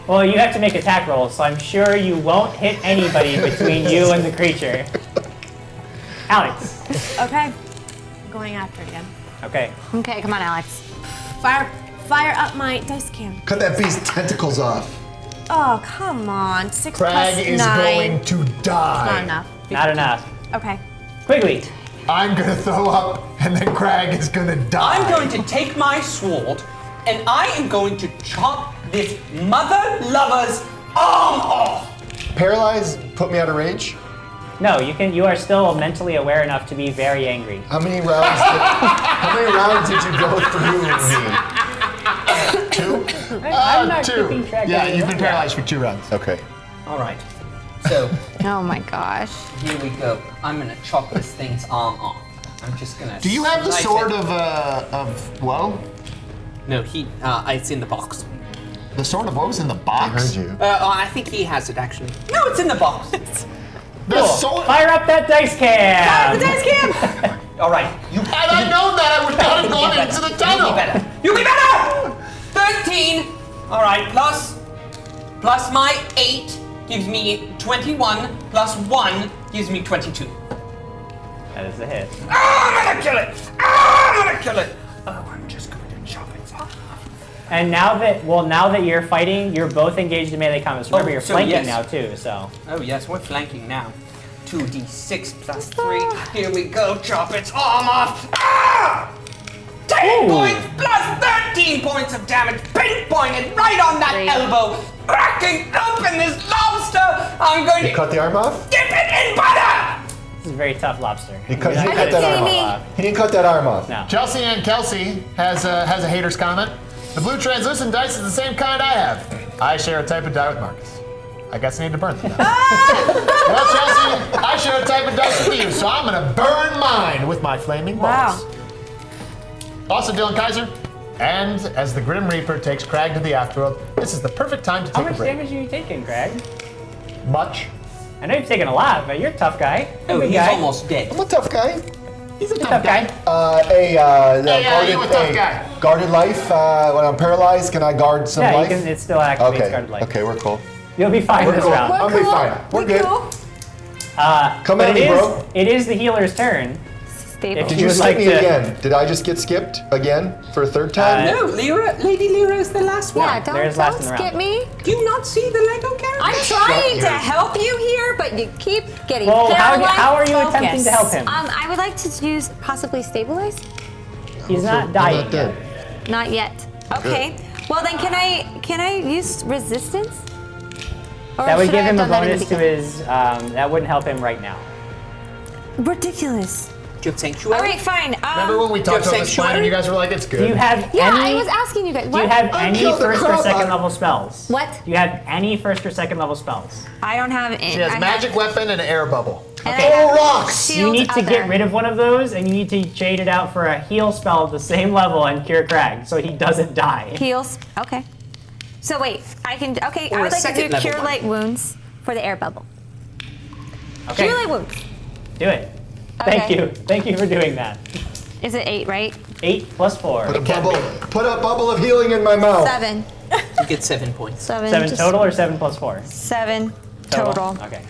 [SPEAKER 2] Well, you have to make attack rolls, so I'm sure you won't hit anybody between you and the creature. Alex.
[SPEAKER 5] Okay. I'm going after it again.
[SPEAKER 2] Okay.
[SPEAKER 1] Okay, come on, Alex.
[SPEAKER 5] Fire up my dice can.
[SPEAKER 4] Cut that beast's tentacles off.
[SPEAKER 5] Oh, come on. 6
[SPEAKER 6] Crag
[SPEAKER 5] plus
[SPEAKER 6] is
[SPEAKER 5] 9.
[SPEAKER 6] going to die.
[SPEAKER 5] Not enough.
[SPEAKER 2] Not enough.
[SPEAKER 5] Okay.
[SPEAKER 2] Quigley.
[SPEAKER 6] I'm gonna throw up, and then Crag is gonna die.
[SPEAKER 3] I'm going to take my sword, and I am going to chop this mother lover's arm off.
[SPEAKER 4] Paralyze put me out of rage.
[SPEAKER 2] No, you can. You are still mentally aware enough to be very angry.
[SPEAKER 4] How many rounds? Did you go through me? 2.
[SPEAKER 2] I'm not
[SPEAKER 6] 2.
[SPEAKER 2] keeping track
[SPEAKER 6] Yeah,
[SPEAKER 2] of
[SPEAKER 6] you've
[SPEAKER 2] it.
[SPEAKER 6] been paralyzed for 2 rounds.
[SPEAKER 4] Okay.
[SPEAKER 3] All right. So
[SPEAKER 1] Oh my gosh.
[SPEAKER 3] here we go. I'm gonna chop this thing's arm off. I'm just gonna.
[SPEAKER 6] Do you have the
[SPEAKER 3] slice
[SPEAKER 6] sword
[SPEAKER 3] it.
[SPEAKER 6] of woe?
[SPEAKER 3] No, it's in the box.
[SPEAKER 6] The sword of woe's in the
[SPEAKER 4] I
[SPEAKER 6] box.
[SPEAKER 4] heard you.
[SPEAKER 3] I think he has it actually. No, it's in the box.
[SPEAKER 6] The sword.
[SPEAKER 2] Fire up that dice can!
[SPEAKER 3] The dice can. All right.
[SPEAKER 6] Had I known that, I would not have gone into the tunnel.
[SPEAKER 3] You be better. 13. All right. Plus my 8 gives me 21. Plus 1 gives me 22.
[SPEAKER 2] That is a hit.
[SPEAKER 3] Oh, I'm gonna kill it. I'm gonna kill it. Oh, I'm just going to chop it off.
[SPEAKER 2] And now that you're fighting, you're both engaged in melee combat. So remember, you're
[SPEAKER 3] so
[SPEAKER 2] flanking
[SPEAKER 3] yes.
[SPEAKER 2] now too. So
[SPEAKER 3] Oh yes, we're flanking now. 2d6 plus 3. Here we go. Chop its arm off. Ah! 10
[SPEAKER 2] Ooh.
[SPEAKER 3] points plus 13 points of damage. Pinpointed right on that
[SPEAKER 1] Great.
[SPEAKER 3] elbow. Cracking open this lobster. I'm going
[SPEAKER 4] You
[SPEAKER 3] to
[SPEAKER 4] cut the arm off?
[SPEAKER 3] dip it in butter.
[SPEAKER 2] this is a very tough lobster.
[SPEAKER 4] He cut,
[SPEAKER 2] You're
[SPEAKER 4] he
[SPEAKER 2] not
[SPEAKER 4] cut
[SPEAKER 2] gonna
[SPEAKER 4] that arm
[SPEAKER 2] take it
[SPEAKER 4] off.
[SPEAKER 2] off.
[SPEAKER 4] He didn't cut that arm off.
[SPEAKER 2] No.
[SPEAKER 6] Chelsea and Kelsey has a hater's comment. The blue translucent dice is the same kind I have. I share a type of die with Marcus. I guess I need to burn them now. Well, Chelsea, I share a type of dice with you, so I'm gonna burn mine with my flaming balls.
[SPEAKER 5] Wow.
[SPEAKER 6] Also, Dylan Kaiser, and as the Grim Reaper takes Crag to the afterworld, this is the perfect time to
[SPEAKER 2] How
[SPEAKER 6] take a
[SPEAKER 2] much
[SPEAKER 6] break.
[SPEAKER 2] damage are you taking, Greg?
[SPEAKER 6] Much.
[SPEAKER 2] I know you've taken a lot, but you're a tough guy. You're a
[SPEAKER 3] Oh,
[SPEAKER 2] big
[SPEAKER 3] he's
[SPEAKER 2] guy.
[SPEAKER 3] almost dead.
[SPEAKER 4] I'm a tough guy.
[SPEAKER 6] He's a
[SPEAKER 2] Tough guy.
[SPEAKER 6] you a tough guy.
[SPEAKER 4] Guarded life. When I'm paralyzed, can I guard some
[SPEAKER 2] Yeah,
[SPEAKER 4] life?
[SPEAKER 2] it still activates
[SPEAKER 4] Okay.
[SPEAKER 2] guarded life.
[SPEAKER 4] Okay, we're cool.
[SPEAKER 2] You'll be fine
[SPEAKER 4] We're
[SPEAKER 2] this
[SPEAKER 4] cool.
[SPEAKER 2] round.
[SPEAKER 4] I'll be fine. We're good. Come
[SPEAKER 2] But
[SPEAKER 4] at me, bro.
[SPEAKER 2] It is the healer's turn.
[SPEAKER 1] Stable.
[SPEAKER 2] If
[SPEAKER 4] Did
[SPEAKER 2] you
[SPEAKER 4] you
[SPEAKER 2] would
[SPEAKER 4] skip
[SPEAKER 2] like
[SPEAKER 4] me
[SPEAKER 2] to-
[SPEAKER 4] again? Did I just get skipped again for a third time?
[SPEAKER 3] No, Lady Lyra is the last one.
[SPEAKER 1] Yeah,
[SPEAKER 2] there's
[SPEAKER 1] don't
[SPEAKER 2] last in the
[SPEAKER 1] skip
[SPEAKER 2] round.
[SPEAKER 1] me.
[SPEAKER 3] Do you not see the Lego character?
[SPEAKER 1] I'm trying to help you here, but you keep getting
[SPEAKER 2] Well,
[SPEAKER 1] paralyzed.
[SPEAKER 2] how are you attempting
[SPEAKER 1] Focus.
[SPEAKER 2] to help him?
[SPEAKER 1] I would like to use possibly stabilize.
[SPEAKER 2] He's not
[SPEAKER 4] I'm
[SPEAKER 2] dying
[SPEAKER 4] not dead.
[SPEAKER 2] yet.
[SPEAKER 1] Not yet. Okay. Well then, can I use resistance? Or
[SPEAKER 2] That would
[SPEAKER 1] should
[SPEAKER 2] give
[SPEAKER 1] I have
[SPEAKER 2] him a
[SPEAKER 1] done that in the
[SPEAKER 2] bonus to
[SPEAKER 1] beginning?
[SPEAKER 2] his. That wouldn't help him right now.
[SPEAKER 1] Ridiculous.
[SPEAKER 3] Do you have sanctuary?
[SPEAKER 1] All right, fine.
[SPEAKER 6] Remember when we talked about this plan and you guys were like, it's good?
[SPEAKER 2] Do you have
[SPEAKER 1] Yeah,
[SPEAKER 2] any?
[SPEAKER 1] I was asking you guys.
[SPEAKER 2] Do
[SPEAKER 1] What?
[SPEAKER 2] you have any
[SPEAKER 4] killed the
[SPEAKER 2] first or
[SPEAKER 4] crap
[SPEAKER 2] second
[SPEAKER 4] out-
[SPEAKER 2] level spells?
[SPEAKER 1] What?
[SPEAKER 2] Do you have any first or second level spells?
[SPEAKER 1] I don't have any.
[SPEAKER 6] She has magic weapon and an air bubble.
[SPEAKER 4] Oh, rocks!
[SPEAKER 2] You need to get rid of one of those, and you need to trade it out for a heal spell at the same level and cure Crag, so he doesn't die.
[SPEAKER 1] Heals. Okay. So wait, I can. Okay,
[SPEAKER 3] Or
[SPEAKER 1] I
[SPEAKER 3] a
[SPEAKER 1] would like to
[SPEAKER 3] second
[SPEAKER 1] do
[SPEAKER 3] level
[SPEAKER 1] cure
[SPEAKER 3] one.
[SPEAKER 1] light wounds for the air bubble.
[SPEAKER 2] Okay,
[SPEAKER 1] Cure light wounds.
[SPEAKER 2] do it. Thank
[SPEAKER 1] Okay.
[SPEAKER 2] you. Thank you for doing that.
[SPEAKER 1] Is it 8, right?
[SPEAKER 2] 8 plus 4.
[SPEAKER 4] Put a bubble of healing in my mouth.
[SPEAKER 1] 7.
[SPEAKER 3] You get 7 points.
[SPEAKER 1] 7.
[SPEAKER 2] 7
[SPEAKER 1] just
[SPEAKER 2] total or 7 plus 4?
[SPEAKER 1] 7 total.
[SPEAKER 2] Okay.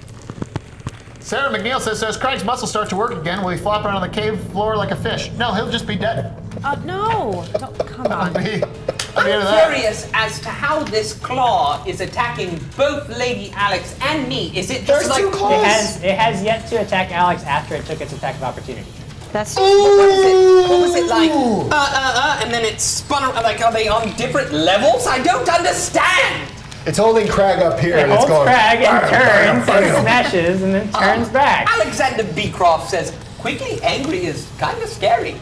[SPEAKER 6] Sarah McNeil says, as Craig's muscles start to work again, will he flop around on the cave floor like a fish? No, he'll just be dead.
[SPEAKER 5] No. Come on.
[SPEAKER 6] I'll be into
[SPEAKER 3] I'm
[SPEAKER 6] that.
[SPEAKER 3] curious as to how this claw is attacking both Lady Alex and me. Is it
[SPEAKER 4] There's
[SPEAKER 3] just like
[SPEAKER 4] two claws.
[SPEAKER 2] It has yet to attack Alex after it took its attack of opportunity.
[SPEAKER 1] That's
[SPEAKER 3] What was it like? And then it spun around. Like, are they on different levels? I don't understand.
[SPEAKER 4] It's holding Crag up here
[SPEAKER 2] It
[SPEAKER 4] and it's
[SPEAKER 2] holds
[SPEAKER 4] going.
[SPEAKER 2] Crag and
[SPEAKER 4] "Bam,
[SPEAKER 2] turns
[SPEAKER 4] bam,
[SPEAKER 2] and
[SPEAKER 4] bam."
[SPEAKER 2] smashes and then turns back.
[SPEAKER 3] Alexander Beecroft says, Quigley angry is kind of scary.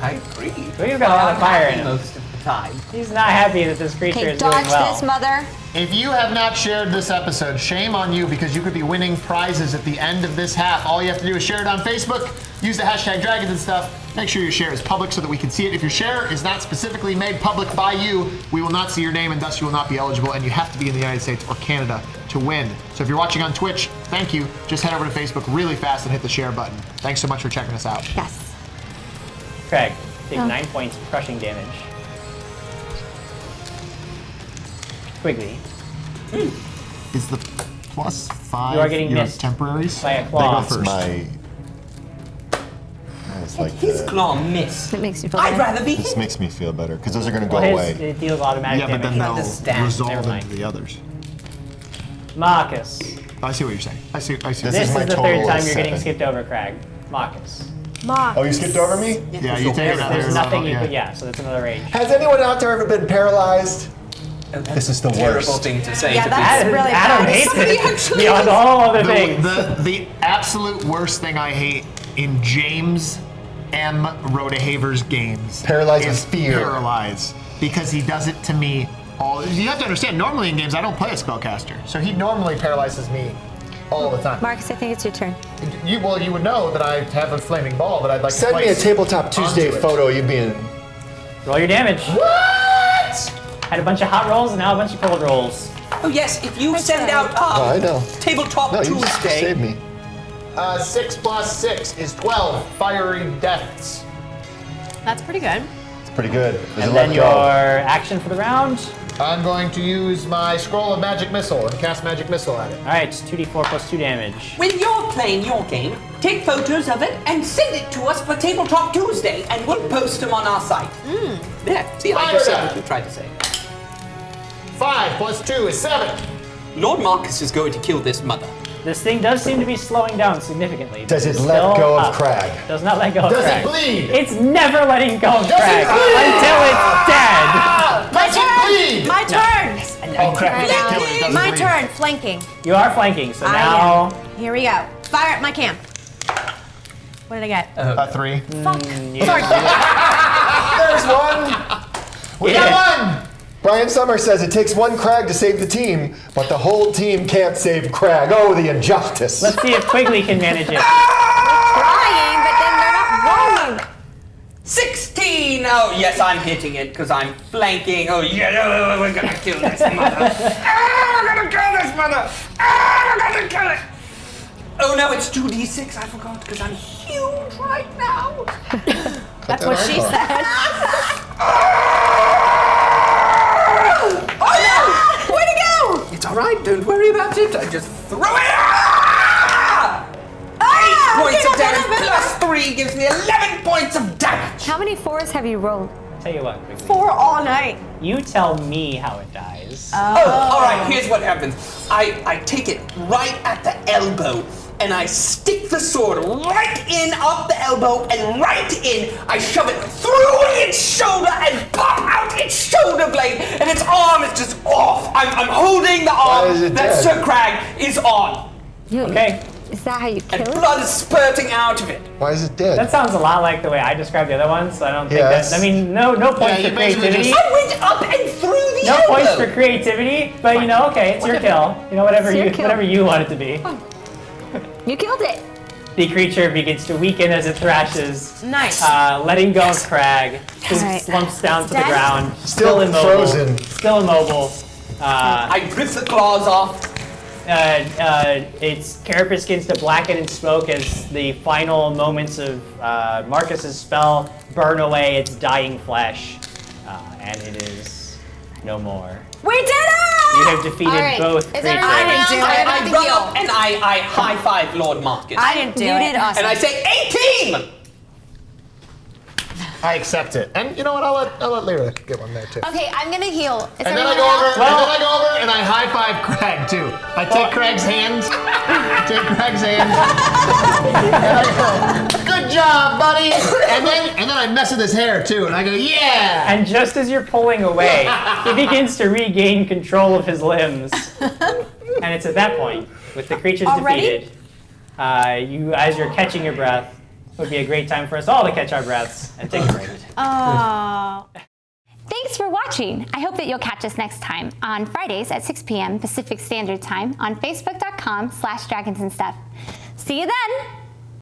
[SPEAKER 3] I agree.
[SPEAKER 2] We've got a lot of fire in him.
[SPEAKER 3] Most of the time.
[SPEAKER 2] He's not happy that this creature
[SPEAKER 1] Okay,
[SPEAKER 2] is doing
[SPEAKER 1] dodge
[SPEAKER 2] well.
[SPEAKER 1] this, mother.
[SPEAKER 6] If you have not shared this episode, shame on you because you could be winning prizes at the end of this half. All you have to do is share it on Facebook, use the hashtag dragons and stuff. Make sure your share is public so that we can see it. If your share is not specifically made public by you, we will not see your name and thus you will not be eligible, and you have to be in the United States or Canada to win. So if you're watching on Twitch, thank you. Just head over to Facebook really fast and hit the share button. Thanks so much for checking us out.
[SPEAKER 1] Yes.
[SPEAKER 2] Craig, take 9 points of crushing damage. Quigley,
[SPEAKER 6] Is the plus 5
[SPEAKER 2] You are getting
[SPEAKER 6] your
[SPEAKER 2] missed
[SPEAKER 6] temporaries?
[SPEAKER 2] by a
[SPEAKER 6] They
[SPEAKER 2] claw.
[SPEAKER 6] go
[SPEAKER 4] That's
[SPEAKER 6] first.
[SPEAKER 4] my. It's like
[SPEAKER 3] His claw missed.
[SPEAKER 1] It makes you feel
[SPEAKER 3] I'd
[SPEAKER 1] better.
[SPEAKER 3] rather be
[SPEAKER 4] this
[SPEAKER 3] him.
[SPEAKER 4] makes me feel better because those are gonna go
[SPEAKER 2] well,
[SPEAKER 4] away.
[SPEAKER 2] it deals automatic
[SPEAKER 6] Yeah, but
[SPEAKER 2] damage.
[SPEAKER 6] then they'll
[SPEAKER 3] Understand.
[SPEAKER 6] resolve
[SPEAKER 2] Never mind.
[SPEAKER 6] into the others.
[SPEAKER 2] Marcus.
[SPEAKER 6] I see what you're saying. I see.
[SPEAKER 4] This
[SPEAKER 2] This
[SPEAKER 4] is
[SPEAKER 2] is
[SPEAKER 4] my
[SPEAKER 2] the
[SPEAKER 4] total
[SPEAKER 2] third
[SPEAKER 4] is
[SPEAKER 2] time you're getting
[SPEAKER 4] 7.
[SPEAKER 2] skipped over, Crag. Marcus.
[SPEAKER 4] Oh, you skipped over me?
[SPEAKER 6] Yeah, you take it.
[SPEAKER 2] There's nothing you could, so that's another rage.
[SPEAKER 4] Has anyone out there ever been paralyzed? This is the
[SPEAKER 3] Terrible
[SPEAKER 4] worst.
[SPEAKER 3] thing to say
[SPEAKER 5] Yeah,
[SPEAKER 3] to
[SPEAKER 5] that's
[SPEAKER 3] people.
[SPEAKER 5] really
[SPEAKER 2] Adam
[SPEAKER 5] bad.
[SPEAKER 2] hates
[SPEAKER 3] Somebody
[SPEAKER 2] it
[SPEAKER 3] actually-
[SPEAKER 2] beyond all other things.
[SPEAKER 6] The absolute worst thing I hate in James M. Rodehaver's games
[SPEAKER 4] Paralyzed
[SPEAKER 6] is
[SPEAKER 4] with fear.
[SPEAKER 6] Paralyze, because he does it to me all. You have to understand. Normally in games, I don't play a spellcaster, so he normally paralyzes me all the time.
[SPEAKER 1] Marcus, I think it's your turn.
[SPEAKER 6] You would know that I have a flaming ball that I'd like
[SPEAKER 4] Send
[SPEAKER 6] to
[SPEAKER 4] me a
[SPEAKER 6] place
[SPEAKER 4] Tabletop Tuesday
[SPEAKER 6] onto it.
[SPEAKER 4] photo of you being...
[SPEAKER 2] Roll your damage.
[SPEAKER 6] What?
[SPEAKER 2] Had a bunch of hot rolls and now a bunch of cold rolls.
[SPEAKER 3] Oh yes, if you send out
[SPEAKER 4] Oh, I know.
[SPEAKER 3] Tabletop
[SPEAKER 4] No, you just
[SPEAKER 3] Tuesday.
[SPEAKER 4] saved me.
[SPEAKER 6] 6 plus 6 is 12 fiery deaths.
[SPEAKER 5] That's pretty good.
[SPEAKER 4] It's pretty good. There's
[SPEAKER 2] And
[SPEAKER 4] a
[SPEAKER 2] then
[SPEAKER 4] let
[SPEAKER 2] your
[SPEAKER 4] go.
[SPEAKER 2] action for the round.
[SPEAKER 6] I'm going to use my scroll of magic missile and cast magic missile at it.
[SPEAKER 2] All right, 2d4 plus 2 damage.
[SPEAKER 3] When you're playing your game, take photos of it and send it to us for Tabletop Tuesday, and we'll post them on our site. Yeah, see, I just said what you tried to say.
[SPEAKER 6] 5 plus 2 is 7.
[SPEAKER 3] Lord Marcus is going to kill this mother.
[SPEAKER 2] This thing does seem to be slowing down significantly.
[SPEAKER 4] Does it
[SPEAKER 2] It's
[SPEAKER 4] let
[SPEAKER 2] still
[SPEAKER 4] go of
[SPEAKER 2] up.
[SPEAKER 4] Crag?
[SPEAKER 2] Does not let go of
[SPEAKER 6] Does it
[SPEAKER 2] Crag.
[SPEAKER 6] bleed?
[SPEAKER 2] It's never letting go of
[SPEAKER 6] Does it
[SPEAKER 2] Crag
[SPEAKER 6] bleed?
[SPEAKER 2] until it's dead.
[SPEAKER 5] My turn!
[SPEAKER 6] bleed?
[SPEAKER 5] My turn!
[SPEAKER 6] Oh crap, you can't kill it, it doesn't
[SPEAKER 5] My
[SPEAKER 6] bleed.
[SPEAKER 5] turn, flanking.
[SPEAKER 2] You are flanking, so
[SPEAKER 5] I
[SPEAKER 2] now
[SPEAKER 5] am. Here we go. Fire at my camp. What did I get?
[SPEAKER 6] 3.
[SPEAKER 5] Fuck.
[SPEAKER 2] Sorry.
[SPEAKER 4] There's one!
[SPEAKER 6] We
[SPEAKER 2] Yeah.
[SPEAKER 6] got one!
[SPEAKER 4] Brian Summers says it takes one Crag to save the team, but the whole team can't save Crag. Oh, the injustice.
[SPEAKER 2] Let's see if Quigley can manage it.
[SPEAKER 1] Trying, but then they're not rolling.
[SPEAKER 3] 16! Oh, yes, I'm hitting it because I'm flanking. Oh, yeah, we're gonna kill this mother. We're gonna kill this mother. We're gonna kill it. Oh, no, it's 2d6. I forgot because I'm huge right now.
[SPEAKER 5] That's what she said.
[SPEAKER 3] Oh, no!
[SPEAKER 5] Way to go!
[SPEAKER 3] It's all right. Don't worry about it. I just throw it. 8 points of damage plus 3 gives me 11 points of damage.
[SPEAKER 1] How many 4s have you rolled?
[SPEAKER 2] Tell you what, Quigley.
[SPEAKER 5] 4 all night.
[SPEAKER 2] You tell me how it dies.
[SPEAKER 3] Oh, all right. Here's what happens. I take it right at the elbow, and I stick the sword right in up the elbow, and right in. I shove it through its shoulder and pop out its shoulder blade, and its arm is just off. I'm holding the
[SPEAKER 4] Why is
[SPEAKER 3] arm
[SPEAKER 4] it
[SPEAKER 3] that
[SPEAKER 4] dead?
[SPEAKER 3] Sir Crag is on,
[SPEAKER 2] Okay.
[SPEAKER 1] Is that how you
[SPEAKER 3] and
[SPEAKER 1] kill it?
[SPEAKER 3] blood is spurting out of it.
[SPEAKER 4] Why is it dead?
[SPEAKER 2] That sounds a lot like the way I described the other ones, so I don't think
[SPEAKER 4] Yes.
[SPEAKER 2] that. I mean, no points
[SPEAKER 6] you
[SPEAKER 2] for
[SPEAKER 6] basically
[SPEAKER 2] creativity.
[SPEAKER 6] just-
[SPEAKER 3] I went up and through the
[SPEAKER 2] No
[SPEAKER 3] elbow.
[SPEAKER 2] points for creativity, but you know, okay, it's your kill. You know, whatever
[SPEAKER 1] It's your
[SPEAKER 2] you
[SPEAKER 1] kill.
[SPEAKER 2] whatever you want it to be.
[SPEAKER 1] You killed it.
[SPEAKER 2] The creature begins to weaken as it thrashes.
[SPEAKER 5] Nice.
[SPEAKER 2] Letting go of Crag, just
[SPEAKER 1] Alright.
[SPEAKER 2] slumps down to the
[SPEAKER 5] Dead?
[SPEAKER 2] ground.
[SPEAKER 4] Still
[SPEAKER 2] immobile.
[SPEAKER 4] frozen.
[SPEAKER 2] Still immobile.
[SPEAKER 3] I rip the claws off.
[SPEAKER 2] Its carapace begins to blacken and smoke as the final moments of Marcus's spell burn away its dying flesh, and it is no more.
[SPEAKER 5] We did it!
[SPEAKER 2] You have defeated
[SPEAKER 7] All right.
[SPEAKER 2] both
[SPEAKER 7] Is
[SPEAKER 2] creatures.
[SPEAKER 7] everyone
[SPEAKER 5] I didn't do
[SPEAKER 7] around?
[SPEAKER 5] it.
[SPEAKER 7] I'm
[SPEAKER 3] I
[SPEAKER 7] about to
[SPEAKER 3] run
[SPEAKER 7] heal.
[SPEAKER 3] up and I high five Lord Marcus.
[SPEAKER 5] I didn't do
[SPEAKER 1] You
[SPEAKER 5] it.
[SPEAKER 1] did awesome.
[SPEAKER 3] And I say, 18!
[SPEAKER 6] I accept it. And you know what? I'll let Lyra get one there too.
[SPEAKER 7] Okay, I'm gonna heal. Is
[SPEAKER 6] And then I
[SPEAKER 7] everyone
[SPEAKER 6] go over,
[SPEAKER 7] else?
[SPEAKER 6] and then I go over and I high five Crag too. I take Crag's hands. Take Crag's hands. And I go, good job, buddy. And then I mess with his hair too, and I go, yeah.
[SPEAKER 2] And just as you're pulling away, he begins to regain control of his limbs. And it's at that point, with the creatures
[SPEAKER 5] Already?
[SPEAKER 2] defeated, you, as you're catching your breath, would be a great time for us all to catch our breaths and take a break.
[SPEAKER 5] Oh.
[SPEAKER 8] Thanks for watching. I hope that you'll catch us next time on Fridays at 6 p.m. Pacific Standard Time on Facebook.com/dragonsandstuff. See you then.